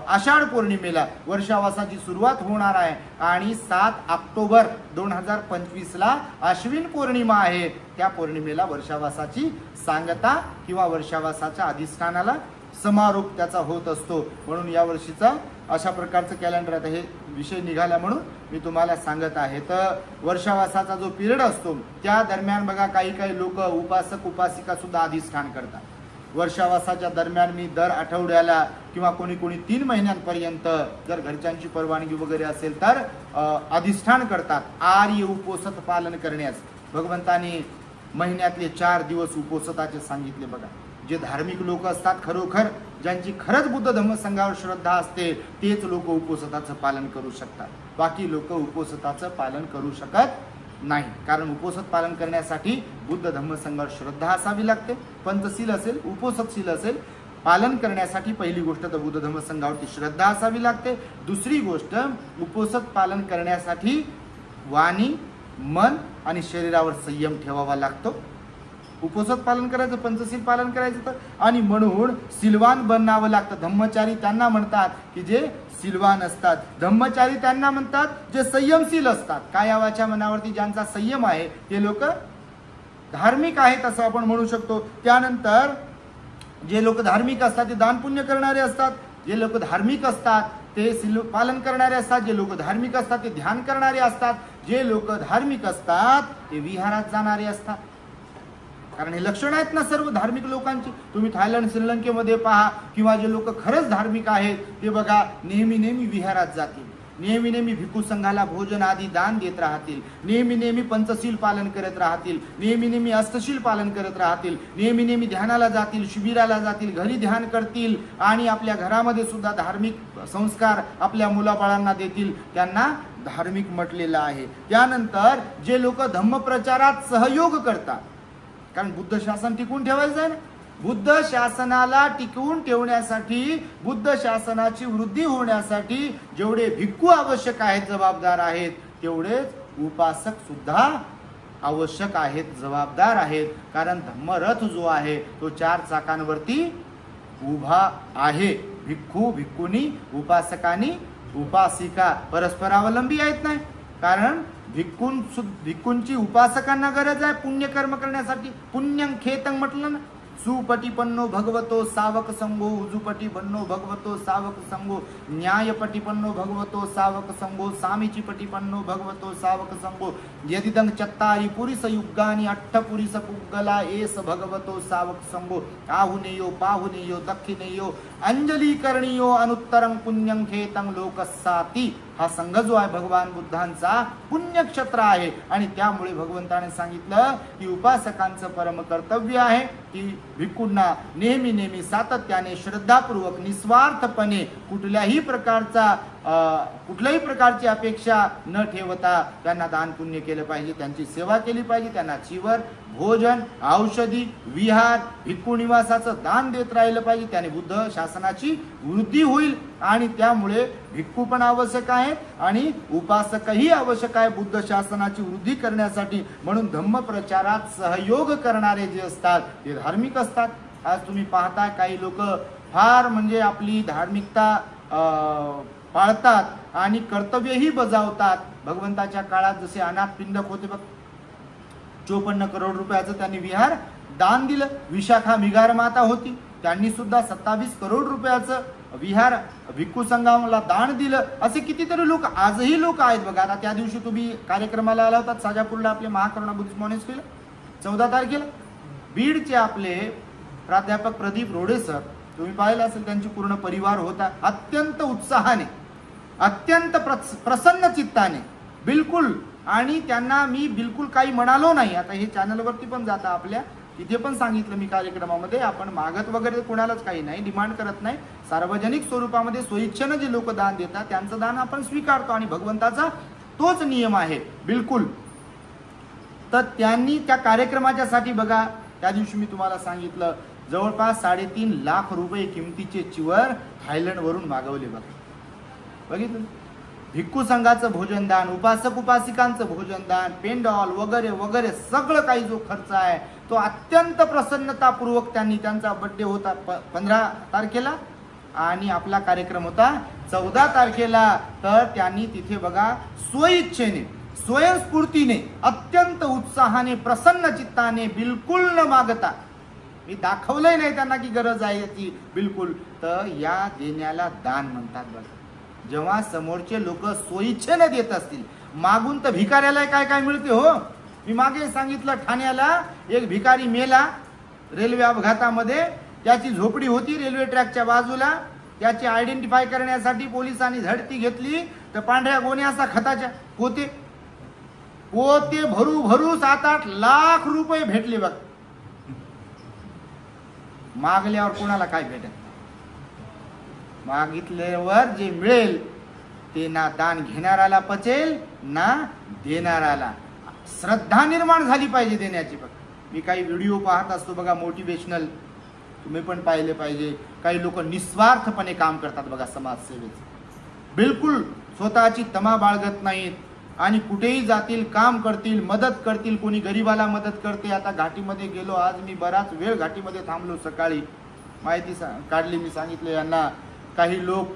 आषाढ पौर्णिमेला वर्षावासाची सुरुवात होणार आहे. आणि 7 ऑक्टोबर 2025ला आश्विन पौर्णिमा आहे. त्या पौर्णिमेला वर्षावासाची सांगता किंवा वर्षावासाच्या अधिष्ठानाला समारोप त्याचा होत असतो. म्हणून या वर्षीचा अशा प्रकारचं कॅलेंडर आता हे विषय निघाला म्हणून मी तुम्हाला सांगत आहे. तर वर्षावासाचा जो पिरियड असतो त्या दरम्यान बघा काही काही लोक उपासक उपासिका सुद्धा अधिष्ठान करतात. वर्षावासाच्या दरम्यान मी दर आठवड्याला किंवा कोणी 3 महिन्यांपर्यंत जर घरच्यांची परवानगी वगैरे असेल तर अधिष्ठान करतात. आर्य उपोषत पालन करण्यास भगवंताने महिन्यातले 4 दिवस उपोषताचे सांगितले बघा. जे धार्मिक लोक असतात, खरोखर ज्यांची खरंच बुद्ध धम्म संघावर श्रद्धा असते तेच लोक उपोषताचं पालन करू शकतात. बाकी लोक उपोषताचं पालन करू शकत नाही. कारण उपोषत पालन करण्यासाठी बुद्ध धम्म संघावर श्रद्धा असावी लागते. पंचशील असेल, उपोषतशील असेल, पालन करण्यासाठी पहिली गोष्ट तर बुद्ध धम्म संघावरती श्रद्धा असावी लागते. दुसरी गोष्ट उपोषत पालन करण्यासाठी वाणी, मन आणि शरीरावर संयम ठेवावा लागतो. उपोषत पालन करायचं, पंचशील पालन करायचं तर. आणि म्हणून सिलवान बनावं लागतं. धम्मचारी त्यांना म्हणतात की जे सिलवान असतात. धम्मचारी त्यांना म्हणतात जे संयमशील असतात. कायावाच्या मनावरती ज्यांचा संयम आहे ते लोक धार्मिक आहेत असं आपण म्हणू शकतो. त्यानंतर जे लोक धार्मिक असतात ते दान पुण्य करणारे असतात. जे लोक धार्मिक असतात ते पालन करणारे असतात. जे लोक धार्मिक असतात ते ध्यान करणारे असतात. जे लोक धार्मिक असतात ते विहारात जाणारे असतात. कारण हे लक्षण आहेत ना सर्व धार्मिक लोकांची. तुम्ही थायलंड, श्रीलंकेमध्ये पहा किंवा जे लोक खरंच धार्मिक आहेत ते बघा नेहमी नेहमी विहारात जातील, नेहमी नेहमी भिक्खू संघाला भोजन आदी दान देत राहतील, नेहमी नेहमी पंचशील पालन करत राहतील, नेहमी नेहमी अष्टशील पालन करत राहतील, नेहमी नेहमी ध्यानाला जातील, शिबिराला जातील, घरी ध्यान करतील आणि आपल्या घरामध्ये सुद्धा धार्मिक संस्कार आपल्या मुलाबाळांना देतील. त्यांना धार्मिक म्हटलेलं आहे. त्यानंतर जे लोक धम्मप्रचारात सहयोग करतात, कारण बुद्ध शासन टिकवून ठेवायचं आहे ना. बुद्ध शासनाला टिकवून ठेवण्यासाठी, बुद्ध शासनाची वृद्धी होण्यासाठी जेवढे भिक्खू आवश्यक आहेत, जबाबदार आहेत, तेवढेच उपासक सुद्धा आवश्यक आहेत, जबाबदार आहेत. कारण धम्मरथ जो आहे तो 4 चाकांवरती उभा आहे. भिक्खू भिक्खुनी उपासकानी उपासिका परस्परावलंबी आहेत नाही. कारण भिक्खूंची उपासकांना गरज आहे पुण्यकर्म करण्यासाठी. पुण्यं खेतं म्हटलं ना. सुपटिपन्नो भगवतो सावक संगो उजुपटिपन्नो भगवतो सावक संगो न्यायपटिपन्नो भगवतो सावक संगो सामीचिपटिपन्नो भगवतो सावक संगो यदिदं चत्तारि पुरिस युगानि अट्ठपुरिस पुग्गला एस भगवतो सावक संगो आहुनेयो पाहुनेयो दक्षिणेयो अंजली करणीयो अनुत्तरं पुण्यं खेतं लोकस्साती. हा संघ जो आहे भगवान बुद्धांचा पुण्यक्षेत्र आहे. आणि त्यामुळे भगवंताने सांगितलं की उपासकांचं परम कर्तव्य आहे की भिक्खूंना नेहमी नेहमी सातत्याने श्रद्धापूर्वक निस्वार्थपणे कुठल्याही प्रकारची अपेक्षा न ठेवता त्यांना दान पुण्य केलं पाहिजे, त्यांची सेवा केली पाहिजे, त्यांना चिवर भोजन औषधी विहार भिक्खू निवासाचं दान देत राहिलं पाहिजे. त्याने बुद्ध शासनाची वृद्धी होईल. आणि त्यामुळे भिक्खू पण आवश्यक आहे आणि उपासकही आवश्यक आहे बुद्ध शासनाची वृद्धी करण्यासाठी. म्हणून धम्म प्रचारात सहयोग करणारे जे असतात ते धार्मिक असतात. आज तुम्ही पाहताय काही लोक फार म्हणजे आपली धार्मिकता पाळतात आणि कर्तव्यही बजावतात. भगवंताच्या काळात जसे अनाथ पिंडक होते बघ, 54 करोड रुपयाचं त्यांनी विहार दान दिलं. विशाखा मिगार माता होती, त्यांनी सुद्धा 27 करोड रुपयाचं विहार भिक्खू संघाला दान दिलं. असे कितीतरी लोक आजही लोक आहेत बघा. आता त्या दिवशी तुम्ही कार्यक्रमाला आला होता साजापूरला आपले महाकरुणा बुद्धिस्ट मॉनेस्ट्रीला 14 तारखेला. बीडचे आपले प्राध्यापक प्रदीप रोडे सर, तुम्ही पाहिलं असेल त्यांची पूर्ण परिवार होता. अत्यंत उत्साहाने अत्यंत प्रसन्न चित्ताने बिलकुल. आणि त्यांना मी बिलकुल काही म्हणालो नाही. आता हे चॅनलवरती पण जाता आपल्या, तिथे पण सांगितलं मी कार्यक्रमामध्ये, आपण मागत वगैरे कोणालाच काही नाही, डिमांड करत नाही. सार्वजनिक स्वरूपामध्ये स्वइच्छेनं जे लोक दान देतात त्यांचं दान आपण स्वीकारतो आणि भगवंताचा तोच नियम आहे बिलकुल. तर त्यांनी त्या कार्यक्रमाच्या साठी बघा त्या दिवशी मी तुम्हाला सांगितलं जवळपास 3.5 लाख रुपये किमतीचे चिवर थायलंड वरून मागवले बघा. बघितलं. भिक्खू संघाचं भोजनदान, उपासक उपासिकांचं भोजनदान, पेंडॉल वगैरे वगैरे सगळं काही जो खर्च आहे तो अत्यंत प्रसन्नतापूर्वक त्यांनी, त्यांचा बर्थडे होता 15 तारखेला आणि आपला कार्यक्रम होता 14 तारखेला. तर त्यांनी तिथे बघा स्वइच्छेने स्वयंस्फूर्तीने अत्यंत उत्साहाने प्रसन्न चित्ताने बिलकुल न मागता, मी दाखवलंय नाही त्यांना की गरज आहे याची बिलकुल, तर या देण्याला दान म्हणतात बघा. जेव्हा समोरचे लोक स्वइच्छेने देत असतील, मागून तर भिकाऱ्याला काय काय मिळते हो. मी मागे सांगितलं ठाण्याला एक भिकारी मेला रेल्वे अपघातामध्ये. त्याची झोपडी होती रेल्वे ट्रॅकच्या बाजूला. त्याची आयडेंटिफाय करण्यासाठी पोलिसांनी झडती घेतली तर पांढऱ्या गोण्याचा खताच्या पोते भरू भरू 7-8 लाख रुपये भेटले बघ. मागल्यावर कोणाला काय भेटत, मागितल्यावर जे मिळेल ते ना दान घेणाराला पचेल ना देणाराला. श्रद्धा निर्माण झाली पाहिजे देण्याची. बघ मी काही व्हिडिओ पाहत असतो बघा मोटिवेशनल, तुम्ही पण पाहिले पाहिजे. काही लोक निस्वार्थपणे काम करतात बघा समाजसेवेचं, बिलकुल स्वतःची तमा बाळगत नाहीत आणि कुठेही जातील काम करतील, मदत करतील. कोणी गरीबाला मदत करते. आता घाटीमध्ये गेलो, आज मी बराच वेळ घाटीमध्ये थांबलो, सकाळी माहिती काढली. मी सांगितलं यांना काही लोक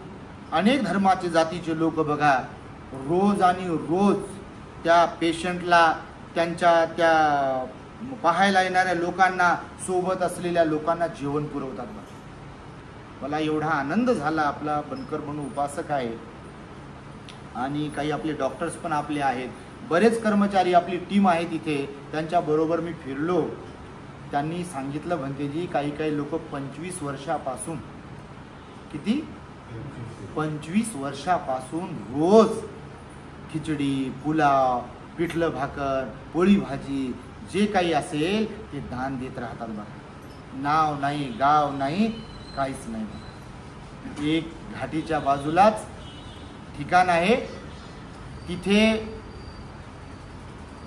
अनेक धर्माचे जातीचे लोक बघा रोज आणि रोज त्या पेशंटला, त्यांच्या त्या पाहायला येणाऱ्या लोकांना, सोबत असलेल्या लोकांना जेवण पुरवतात बघा. मला एवढा आनंद झाला. आपला बनकर म्हणून उपासक आहे आणि काही आपले डॉक्टर्स पण आपले आहेत, बरेच कर्मचारी आपली टीम आहे तिथे, त्यांच्या बरोबर मी फिरलो. त्यांनी सांगितलं भंतेजी काही काही लोक 25 वर्षापासून, किती 25 वर्षापासून रोज खिचडी पुलाव पिठलं भाकर पोळी भाजी जे काही असेल ते दान देत राहतात बघा. नाव नाही गाव नाही काहीच नाही. एक घाटीच्या बाजूलाच ठिकाण आहे, तिथे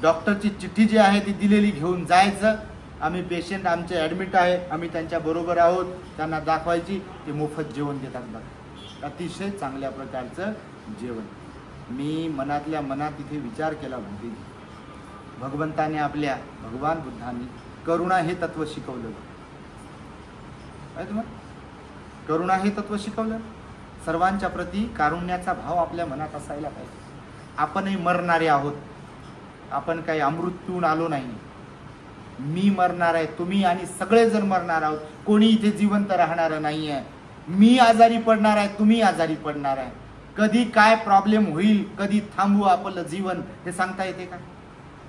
डॉक्टरची चिठ्ठी जी आहे ती दिलेली घेऊन जायचं. आम्ही पेशंट आमचे ॲडमिट आहे, आम्ही त्यांच्या बरोबर आहोत, त्यांना दाखवायची. ते मोफत जेवण देतात बघा, अतिशय चांगल्या प्रकारचं जेवण. मी मनातल्या मनात इथे विचार केला म्हणते, भगवंताने आपल्या भगवान बुद्धांनी करुणा हे तत्व शिकवलं. काय तुम्हाला करुणा हे तत्व शिकवलं. सर्वांच्या प्रती कारुण्याचा भाव आपल्या मनात असायला पाहिजे. आपणही मरणारे आहोत, आपण काही अमृत पिऊन आलो नाही. मी मरणार आहे, तुम्ही आणि सगळेजण मरणार आहोत. कोणी इथे जिवंत राहणार नाही आहे. मी आजारी पडणार आहे, तुम्ही आजारी पडणार आहे. कधी काय प्रॉब्लेम होईल, कधी थांबू आपलं जीवन, हे सांगता येते का?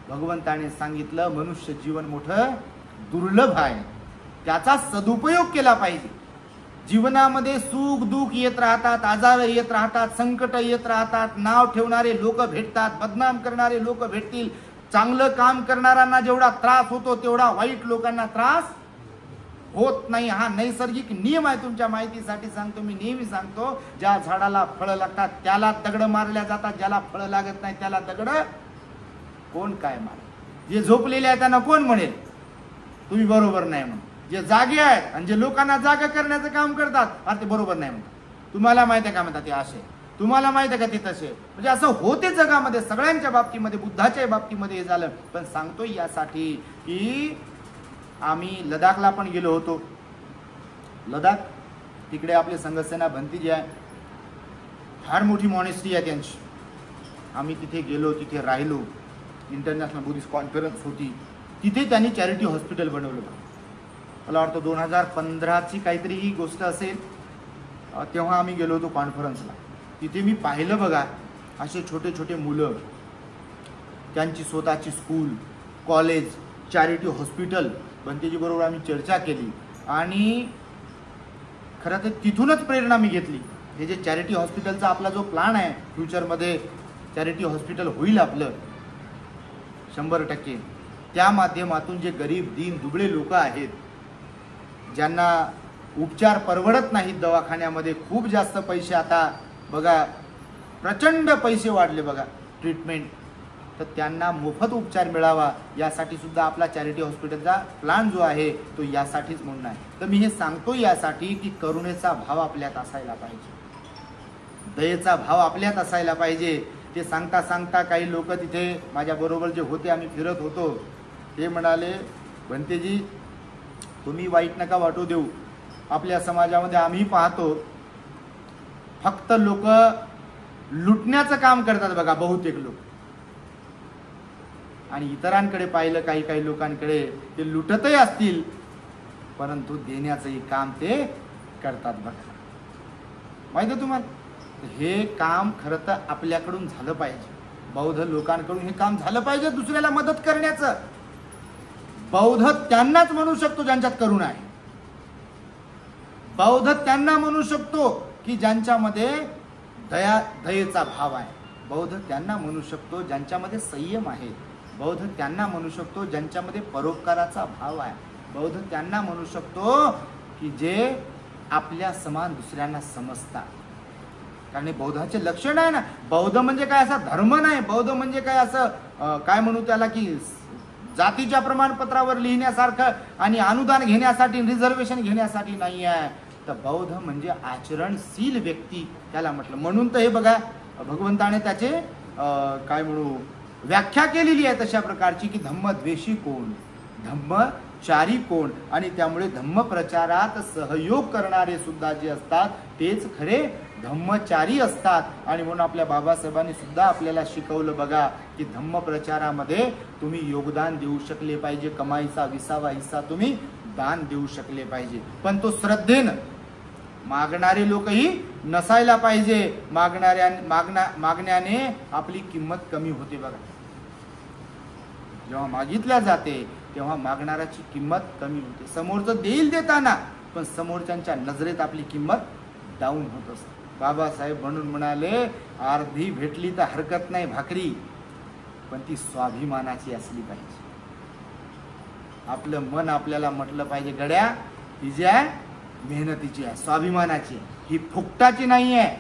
भगवंताने सांगितलं मनुष्य जीवन मोठं दुर्लभ आहे, त्याचा सदुपयोग केला पाहिजे. जीवनामध्ये सुख दुःख येत राहतात, आजार येत राहतात, संकट येत राहतात. नाव ठेवणारे लोक भेटतात, बदनाम करणारे लोक भेटतील. चांगलं काम करणाऱ्यांना जेवढा त्रास होतो तेवढा वाईट लोकांना त्रास होत नाही. हा नैसर्गिक नियम आहे. तुमच्या माहितीसाठी सांगतो, मी नेहमी सांगतो, ज्या झाडाला फळं लागतात त्याला दगड मारल्या जातात, ज्याला फळं लागत नाही त्याला दगड कोण काय मारेल? जे झोपलेले आहेत त्यांना कोण म्हणेल तुम्ही बरोबर नाही म्हणून? जे जागे आहेत आणि जे लोकांना जागा करण्याचं काम करतात, अरे ते बरोबर नाही म्हणतात. तुम्हाला माहिती आहे का म्हणतात ते असे, तुम्हाला माहिती आहे का ते तसे? म्हणजे असं होते जगामध्ये, सगळ्यांच्या बाबतीमध्ये, बुद्धाच्या बाबतीमध्ये हे झालं. पण सांगतोय यासाठी की आम्ही लडाखला पण गेलो होतो. लडाख तिकडे आपले संघसेना भंती जी आहे, फार मोठी मॉनेस्ट्री आहे त्यांची. आम्ही तिथे गेलो, तिथे राहिलो. इंटरनॅशनल बुद्धिस्ट कॉन्फरन्स होती तिथे. त्यांनी चॅरिटी हॉस्पिटल बनवलं. मला वाटतं 2015ची काहीतरी ही गोष्ट असेल. तेव्हा आम्ही गेलो होतो कॉन्फरन्सला. तिथे मी पाहिलं बघा, असे छोटे छोटे मुलं, त्यांची स्वतःची स्कूल, कॉलेज, चॅरिटी हॉस्पिटल. बंतेजी बरोबर आम्ही चर्चा केली आणि खरं तर तिथूनच प्रेरणा मी घेतली. हे जे चॅरिटी हॉस्पिटलचा आपला जो प्लॅन आहे, फ्युचरमध्ये चॅरिटी हॉस्पिटल होईल आपलं 100%. त्या माध्यमातून जे गरीब दीन दुबळे लोक आहेत, ज्यांना उपचार परवडत नाहीत दवाखान्यामध्ये, खूप जास्त पैसे, आता बघा प्रचंड पैसे वाढले बघा ट्रीटमेंट, तर त्यांना मोफत उपचार मिळावा यासाठी सुद्धा आपला चॅरिटी हॉस्पिटलचा प्लॅन जो आहे तो यासाठीच म्हणून आहे. तर मी हे सांगतो यासाठी की करुणेचा भाव आपल्यात असायला पाहिजे, दयेचा भाव आपल्यात असायला पाहिजे. ते सांगता सांगता काही लोक तिथे माझ्याबरोबर जे होते, आम्ही फिरत होतो, ते म्हणाले, भंतेजी तुम्ही वाईट नका वाटू देऊ. आपल्या समाजामध्ये आम्ही पाहतो फक्त लोक लुटण्याचं काम करतात बघा, बहुतेक लोक. आणि इतरांकडे पाहिलं, काही काही लोकांकडे ते लुटतही असतील परंतु देण्याचंही काम ते करतात बघा. माहिती आहे तुम्हाला? हे काम खरं तर आपल्याकडून झालं पाहिजे. बौद्ध लोकांकडून हे काम झालं पाहिजे, दुसऱ्याला मदत करण्याचं. बौद्ध त्यांनाच म्हणू शकतो ज्यांच्यात करुणा आहे. बौद्ध त्यांना म्हणू शकतो की ज्यांच्यामध्ये दयेचा भाव आहे. बौद्ध त्यांना म्हणू शकतो ज्यांच्यामध्ये संयम आहे. बौद्ध त्यांना म्हणू शकतो ज्यांच्यामध्ये परोपकाराचा भाव आहे. बौद्ध त्यांना म्हणू शकतो की जे आपल्या समान दुसऱ्यांना समजतात. कारण हे बौद्धाचे लक्षण आहे ना. बौद्ध म्हणजे काय असा धर्म नाही. बौद्ध म्हणजे काय असं काय म्हणू त्याला की जातीच्या प्रमाणपत्रावर लिहिण्यासारखं आणि अनुदान घेण्यासाठी, रिझर्वेशन घेण्यासाठी नाही आहे. तर बौद्ध म्हणजे आचरणशील व्यक्ती त्याला म्हटलं. म्हणून तर हे बघा भगवंताने त्याचे काय म्हणू व्याख्या केलेली आहे तशा प्रकारची की धम्मद्वेषी कोण, धम्मचारी कोण. आणि त्यामुळे धम्म प्रचारात सहयोग करणारे सुद्धा जे असतात तेच खरे धम्मचारी असतात. आणि म्हणून आपल्या बाबासाहेबांनी सुद्धा आपल्याला शिकवलं बघा की धम्म प्रचारामध्ये तुम्ही योगदान देऊ शकले पाहिजे. कमाईचा 20वा हिस्सा तुम्ही दान देऊ शकले पाहिजे. पण तो श्रद्धेनं मागणारे लोकही नसायला पाहिजे. मागण्याने आपली किंमत कमी होते बघा. जेव्हा मागितल्या जाते तेव्हा मागणाऱ्याची किंमत कमी होते. समोरचं देईल देताना, पण समोरच्यांच्या नजरेत आपली किंमत डाऊन होत असते. बाबासाहेब म्हणून म्हणाले, अर्धी भेटली तर हरकत नाही भाकरी, पण ती स्वाभिमानाची असली पाहिजे. आपलं मन आपल्याला म्हटलं पाहिजे, गड्या ही जी आहे मेहनतीची आहे, स्वाभिमानाची, ही फुकटाची नाही आहे.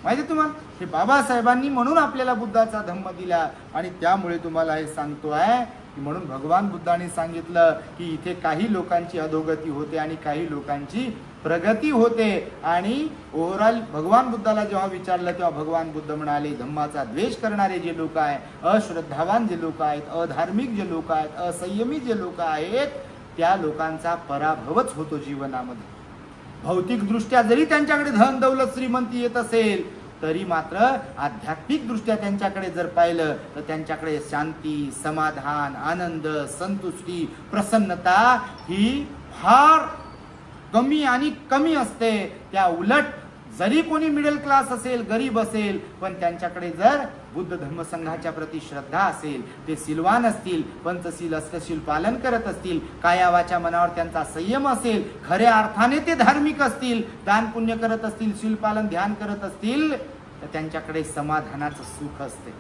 माहिती तुम्हाला? हे बाबासाहेबांनी म्हणून आपल्याला बुद्धाचा धम्म दिला. आणि त्यामुळे तुम्हाला हे सांगतो आहे म्हणून भगवान बुद्धांनी सांगितलं की इथे काही लोकांची अधोगती होते आणि काही लोकांची प्रगती होते. आणि ओव्हरऑल भगवान बुद्धाला जेव्हा विचारलं तेव्हा भगवान बुद्ध म्हणाले, धम्माचा द्वेष करणारे जे लोक आहेत, अश्रद्धावान जे लोक आहेत, अधार्मिक जे लोक आहेत, असंयमी जे लोक आहेत, त्या लोकांचा पराभवच होतो जीवनामध्ये. भौतिकदृष्ट्या जरी त्यांच्याकडे धन दौलत श्रीमंती येत असेल तरी मात्र आध्यात्मिक दृष्ट्या त्यांच्याकडे जर पाहिलं तर त्यांच्याकडे शांती, समाधान, आनंद, संतुष्टी, प्रसन्नता ही फार कमी आणि कमी असते. त्या उलट जरी कोणी मिडल क्लास असेल, गरीब असेल, पण त्यांच्याकडे जर बुद्ध धर्मसंघाच्या प्रति श्रद्धा असेल, ते सिलवान असतील, पंचशील अष्टशील पालन करत असतील, कायावाच्या मनावर त्यांचा संयम असेल, खऱ्या अर्थाने ते धार्मिक असतील, दान पुण्य करत असतील, शील पालन ध्यान करत असतील, तर त्यांच्याकडे समाधानाचं सुख असते,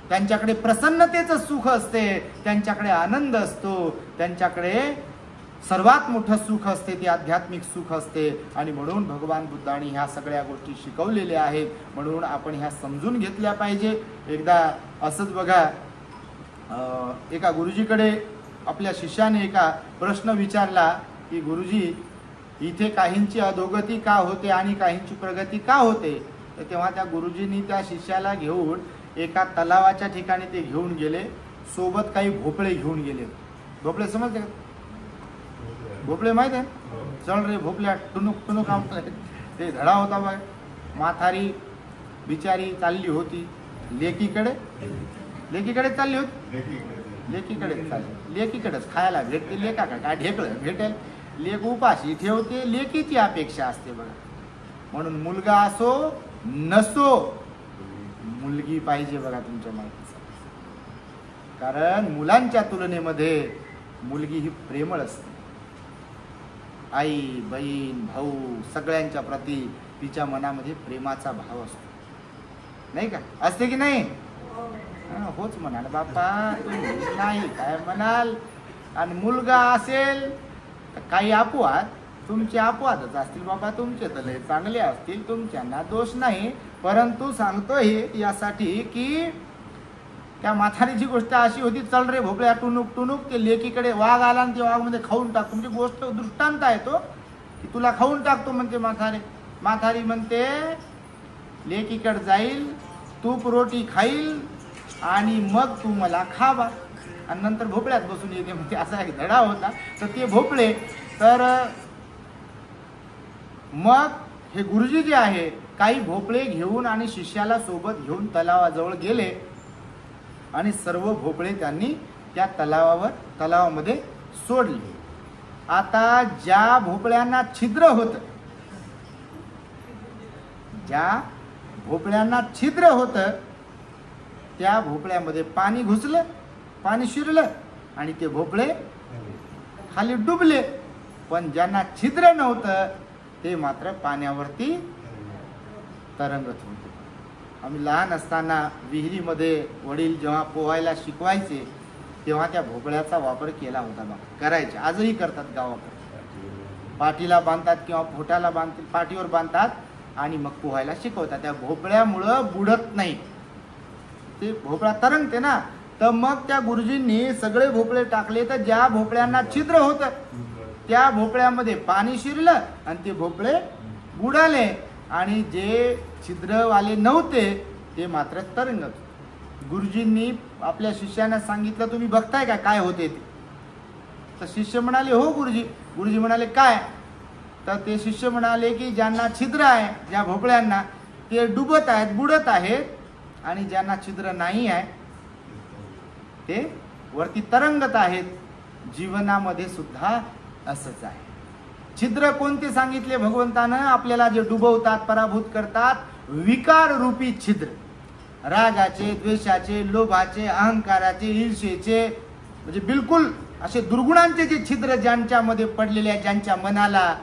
त्यांच्याकडे प्रसन्नतेचं सुख असते, त्यांच्याकडे आनंद असतो, त्यांच्याकडे सर्वात मोठं सुख असते ते आध्यात्मिक सुख असते. आणि म्हणून भगवान बुद्धांनी ह्या सगळ्या गोष्टी शिकवलेल्या आहेत. म्हणून आपण ह्या समजून घेतल्या पाहिजे. एकदा असंच बघा, एका गुरुजीकडे आपल्या शिष्याने एका प्रश्न विचारला की गुरुजी, इथे काहींची अधोगती का होते आणि काहींची प्रगती का होते? तर तेव्हा त्या गुरुजींनी त्या शिष्याला घेऊन एका तलावाच्या ठिकाणी ते घेऊन गेले, सोबत काही भोपळे घेऊन गेले. भोपळे समजते का? भोपळे माहित आहे? चल रे भोपल्या, टुनुक टुनुक ते धडा होता बघ. म्हातारी बिचारी चालली होती लेकीकडे चालली होती, लेकीकडेच खायला भेटते. लेकाकडे काय ढेकळं भेटेल? लेक उपाशी ठेवते, लेकीची अपेक्षा असते बघा. म्हणून मुलगा असो नसो, मुलगी पाहिजे बघा तुमच्या माहितीसाठी. कारण मुलांच्या तुलनेमध्ये मुलगी ही प्रेमळ असते. आई, बहीण, भाऊ सगळ्यांच्या प्रती तिच्या मनामध्ये प्रेमाचा भाव असतो, नाही का? असते की नाही? होच म्हणाल बापा, नाही काय म्हणाल. आणि मुलगा असेल तर काही अपवाद, तुमचे अपवादच असतील बाबा, तुमचे तर लय चांगले असतील, तुमच्यांना दोष नाही. परंतु सांगतो हे यासाठी की त्या म्हातारीची गोष्ट अशी होती, चल रे भोपळ्या टुनुक टुनुक, ते लेकीकडे वाघ आला आणि ते वाघ मध्ये खाऊन टाक. तुमची गोष्ट दृष्टांत आहे तो की तुला खाऊन टाकतो म्हणते म्हातारी म्हणते लेकीकडे जाईल, तूप रोटी खाईल आणि मग तू मला खावा, आणि नंतर भोपळ्यात बसून येते म्हणते. असा एक धडा होता. तर ते भोपळे, तर मग हे गुरुजी जे आहे काही भोपळे घेऊन आणि शिष्याला सोबत घेऊन तलावाजवळ गेले आणि सर्व भोपळे त्यांनी त्या तलावामध्ये सोडले. आता ज्या भोपळ्यांना छिद्र होतं, त्या भोपळ्यामध्ये पाणी घुसलं, पाणी शिरलं आणि ते भोपळे खाली डुबले. पण ज्यांना छिद्र नव्हतं ते मात्र पाण्यावरती तरंगत होते. आम्ही लहान असताना विहिरीमध्ये वडील जेव्हा पोहायला शिकवायचे तेव्हा त्या भोपळ्याचा वापर केला होता बा. करायचे, आजही करतात गावाकडे. पाठीला बांधतात किंवा पोटाला बांधतात, पाठीवर बांधतात आणि मग पोहायला शिकवतात. त्या भोपळ्यामुळं बुडत नाही, ते भोपळा तरंगते ना. तर मग त्या गुरुजींनी सगळे भोपळे टाकले, तर ज्या भोपळ्यांना छिद्र होतं त्या भोपळ्यामध्ये पाणी शिरलं आणि ते भोपळे बुडाले, आणि जे छिद्रवाले नव्हते ते मात्र तरंगत. गुरुजींनी आपल्या शिष्यांना सांगितलं, तुम्ही बघताय का काय होते ते? तर शिष्य म्हणाले, हो गुरुजी. गुरुजी म्हणाले, काय? तर ते शिष्य म्हणाले की ज्यांना छिद्र आहे, ज्या भोपळ्यांना, ते डुबत आहेत, बुडत आहेत, आणि ज्यांना छिद्र नाही आहे ते वरती तरंगत आहेत. जीवनामध्ये सुद्धा असंच आहे. छिद्र कोणते सांगितले भगवंतानं आपल्याला? जे डुबवतात, पराभूत करतात, विकार रूपी छिद्र. रागाचे, द्वेषाचे, लोभाचे, अहंकाराचे, ईर्षेचे, म्हणजे बिलकुल असे दुर्गुणांचे जे छिद्र ज्यांच्यामध्ये पडलेले आहे, ज्यांच्या मनाला,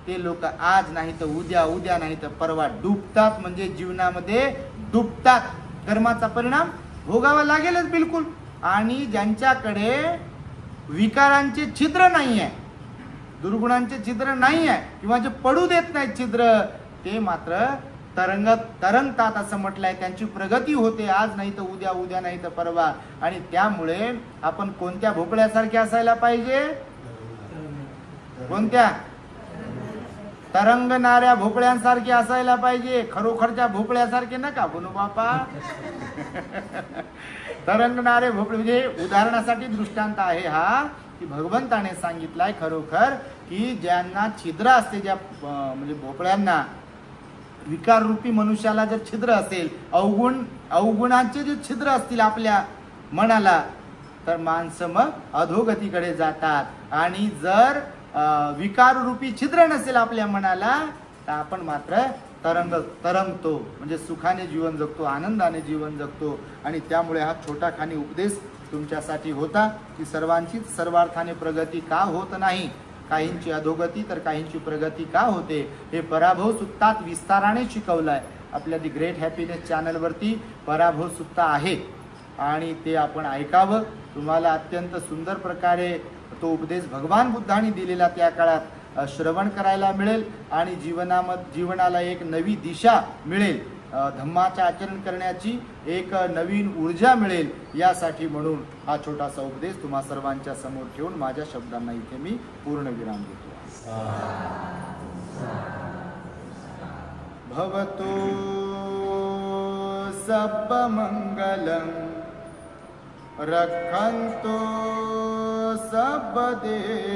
ते लोक आज नाही तर उद्या, उद्या नाही तर परवा डुबतात. म्हणजे जीवनामध्ये डुबतात. कर्माचा परिणाम भोगावा लागेलच बिलकुल. आणि ज्यांच्याकडे विकारांचे छिद्र नाही आहे, दुर्गुणांचे छिद्र नाही आहे, किंवा जे पडू देत नाहीत छिद्र, ते मात्र तरंगतात असं म्हटलंय. त्यांची प्रगती होते, आज नाही तर उद्या, उद्या नाही तर परवा. आणि त्यामुळे आपण कोणत्या भोपळ्यासारखे असायला पाहिजे? कोणत्या? तरंगणाऱ्या भोपळ्यांसारखे असायला पाहिजे. खरोखरच्या भोपळ्यासारखे नका बनू बापा. तरंगणारे भोपळे म्हणजे उदाहरणासाठी दृष्टांत आहे हा, की भगवंताने सांगितलाय खरोखर की ज्यांना छिद्र असते, ज्या म्हणजे भोपळ्यांना विकार रूपी मनुष्याला जर छिद्र असेल, अवगुणांचे जे छिद्र असतील आपल्या मनाला, तर माणसं मग अधोगतीकडे जातात. आणि जर विकार रूपी छिद्र नसेल आपल्या मनाला, तर आपण मात्र तरंगतो, म्हणजे सुखाने जीवन जगतो, आनंदाने जीवन जगतो. आणि त्यामुळे हा छोटा खानी उपदेश तुमच्यासाठी होता की सर्वांचीच सर्वार्थाने प्रगती का होत नाही, काहींची अधोगती तर काहींची प्रगती का होते, हे पराभव सुत्तात विस्ताराने शिकवलंय. आपल्या दी ग्रेट हॅपीनेस चॅनलवरती पराभव सुत्ता आहे आणि ते आपण ऐकावं. तुम्हाला अत्यंत सुंदर प्रकारे तो उपदेश भगवान बुद्धांनी दिलेला त्या काळात श्रवण करायला मिळेल आणि जीवनाला एक नवी दिशा मिळेल, धम्माचे आचरण करण्याची एक नवीन ऊर्जा मिळेल. यासाठी म्हणून हा छोटासा उपदेश तुम्हा सर्वांच्या समोर ठेवून माझ्या शब्दांना इथे मी पूर्ण विराम देतो. भवतो सर्वमंगलं रक्षन्तु सर्वदेवता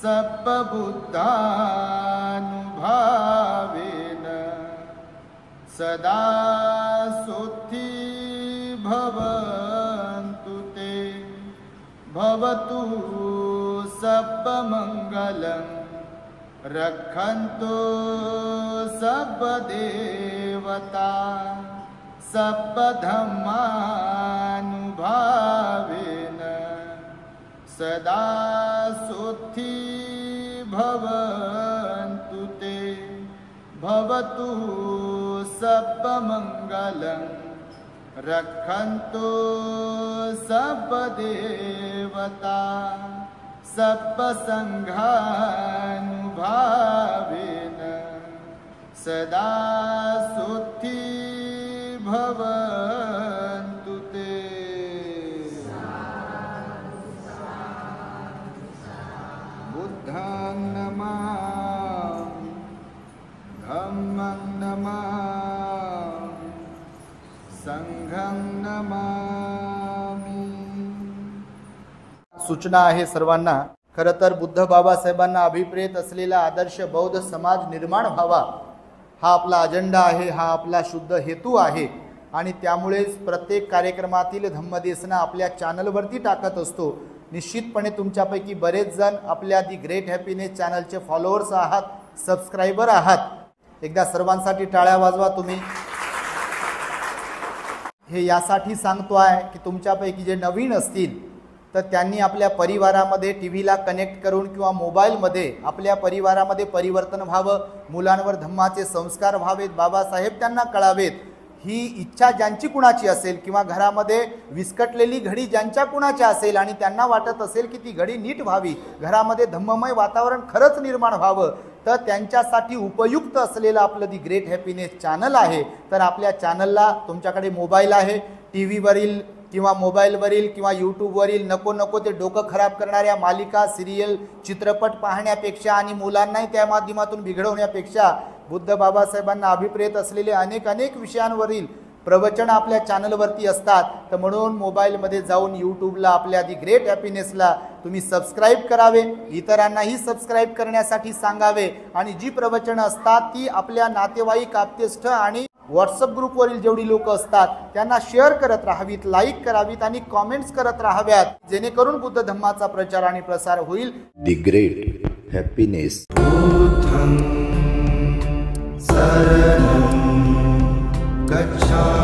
सर्वबुद्धानुभावेन सदा सुखी भवन्तु ते. भवतु सर्वमंगलं रक्षन्तु सर्वदेवता सर्वधर्मानुभावेन सदा सुखी भवन्तु ते. भवतु सर्वमंगलं रक्षन्तु सर्वदेवता सर्वसंघानुभावेन सदा सुखी भवन्तु ते. बुद्धं नमामि, धम्मं नमामि, संघं नमामि. सूचना आहे सर्वांना. खरं तर बुद्ध बाबासाहेबांना अभिप्रेत असलेला आदर्श बौद्ध समाज निर्माण व्हावा हा आपला अजेंडा आहे, हा आपला शुद्ध हेतू आहे. आणि त्यामुळेच प्रत्येक कार्यक्रमातील धम्मदेशना आपल्या चॅनलवरती टाकत असतो. निश्चितपणे तुमच्यापैकी बरेच जण आपल्या दी ग्रेट हॅपीनेस चॅनलचे फॉलोअर्स आहात, सबस्क्रायबर आहात. एकदा सर्वांसाठी टाळ्या वाजवा तुम्ही. हे यासाठी सांगतो आहे की तुमच्यापैकी जे नवीन असतील तर त्यांनी आपल्या परिवारामध्ये टी व्हीला कनेक्ट करून किंवा मोबाईलमध्ये आपल्या परिवारामध्ये परिवर्तन व्हावं, मुलांवर धम्माचे संस्कार व्हावेत, बाबासाहेब त्यांना कळावेत. ही इच्छा ज्यांची कुणाची असेल किंवा घरामध्ये विस्कटलेली घडी ज्यांच्या कुणाची असेल आणि त्यांना वाटत असेल की ती घडी नीट व्हावी, घरामध्ये धम्ममय वातावरण खरंच निर्माण व्हावं, तर त्यांच्यासाठी उपयुक्त असलेलं आपलं दी ग्रेट हॅपीनेस चॅनल आहे. तर आपल्या चॅनलला तुमच्याकडे मोबाईल आहे, टी व्हीवरील किंवा मोबाईलवरील किंवा यूट्यूबवरील नको ते डोकं खराब करणाऱ्या मालिका, सिरियल, चित्रपट पाहण्यापेक्षा आणि मुलांनाही त्या माध्यमातून बिघडवण्यापेक्षा बुद्ध बाबासाहेबांना अभिप्रेत असलेले अनेक विषयांवरील प्रवचन आपल्या चॅनलवरती असतात. तर म्हणून मोबाईलमध्ये जाऊन यूट्यूबला आपल्या दी ग्रेट हॅपीनेसला तुम्ही सबस्क्राईब करावे, इतरांनाही सबस्क्राईब करण्यासाठी सांगावे आणि जी प्रवचनं असतात ती आपल्या नातेवाईक, आप्तेष्ट आणि व्हॉट्सअप ग्रुपवरील जेवढी लोक असतात त्यांना शेअर करत राहावीत, लाईक करावीत आणि कॉमेंट्स करत राहाव्यात, जेणेकरून बुद्ध धम्माचा प्रचार आणि प्रसार होईल. The great happiness. शरणं गच्छामि.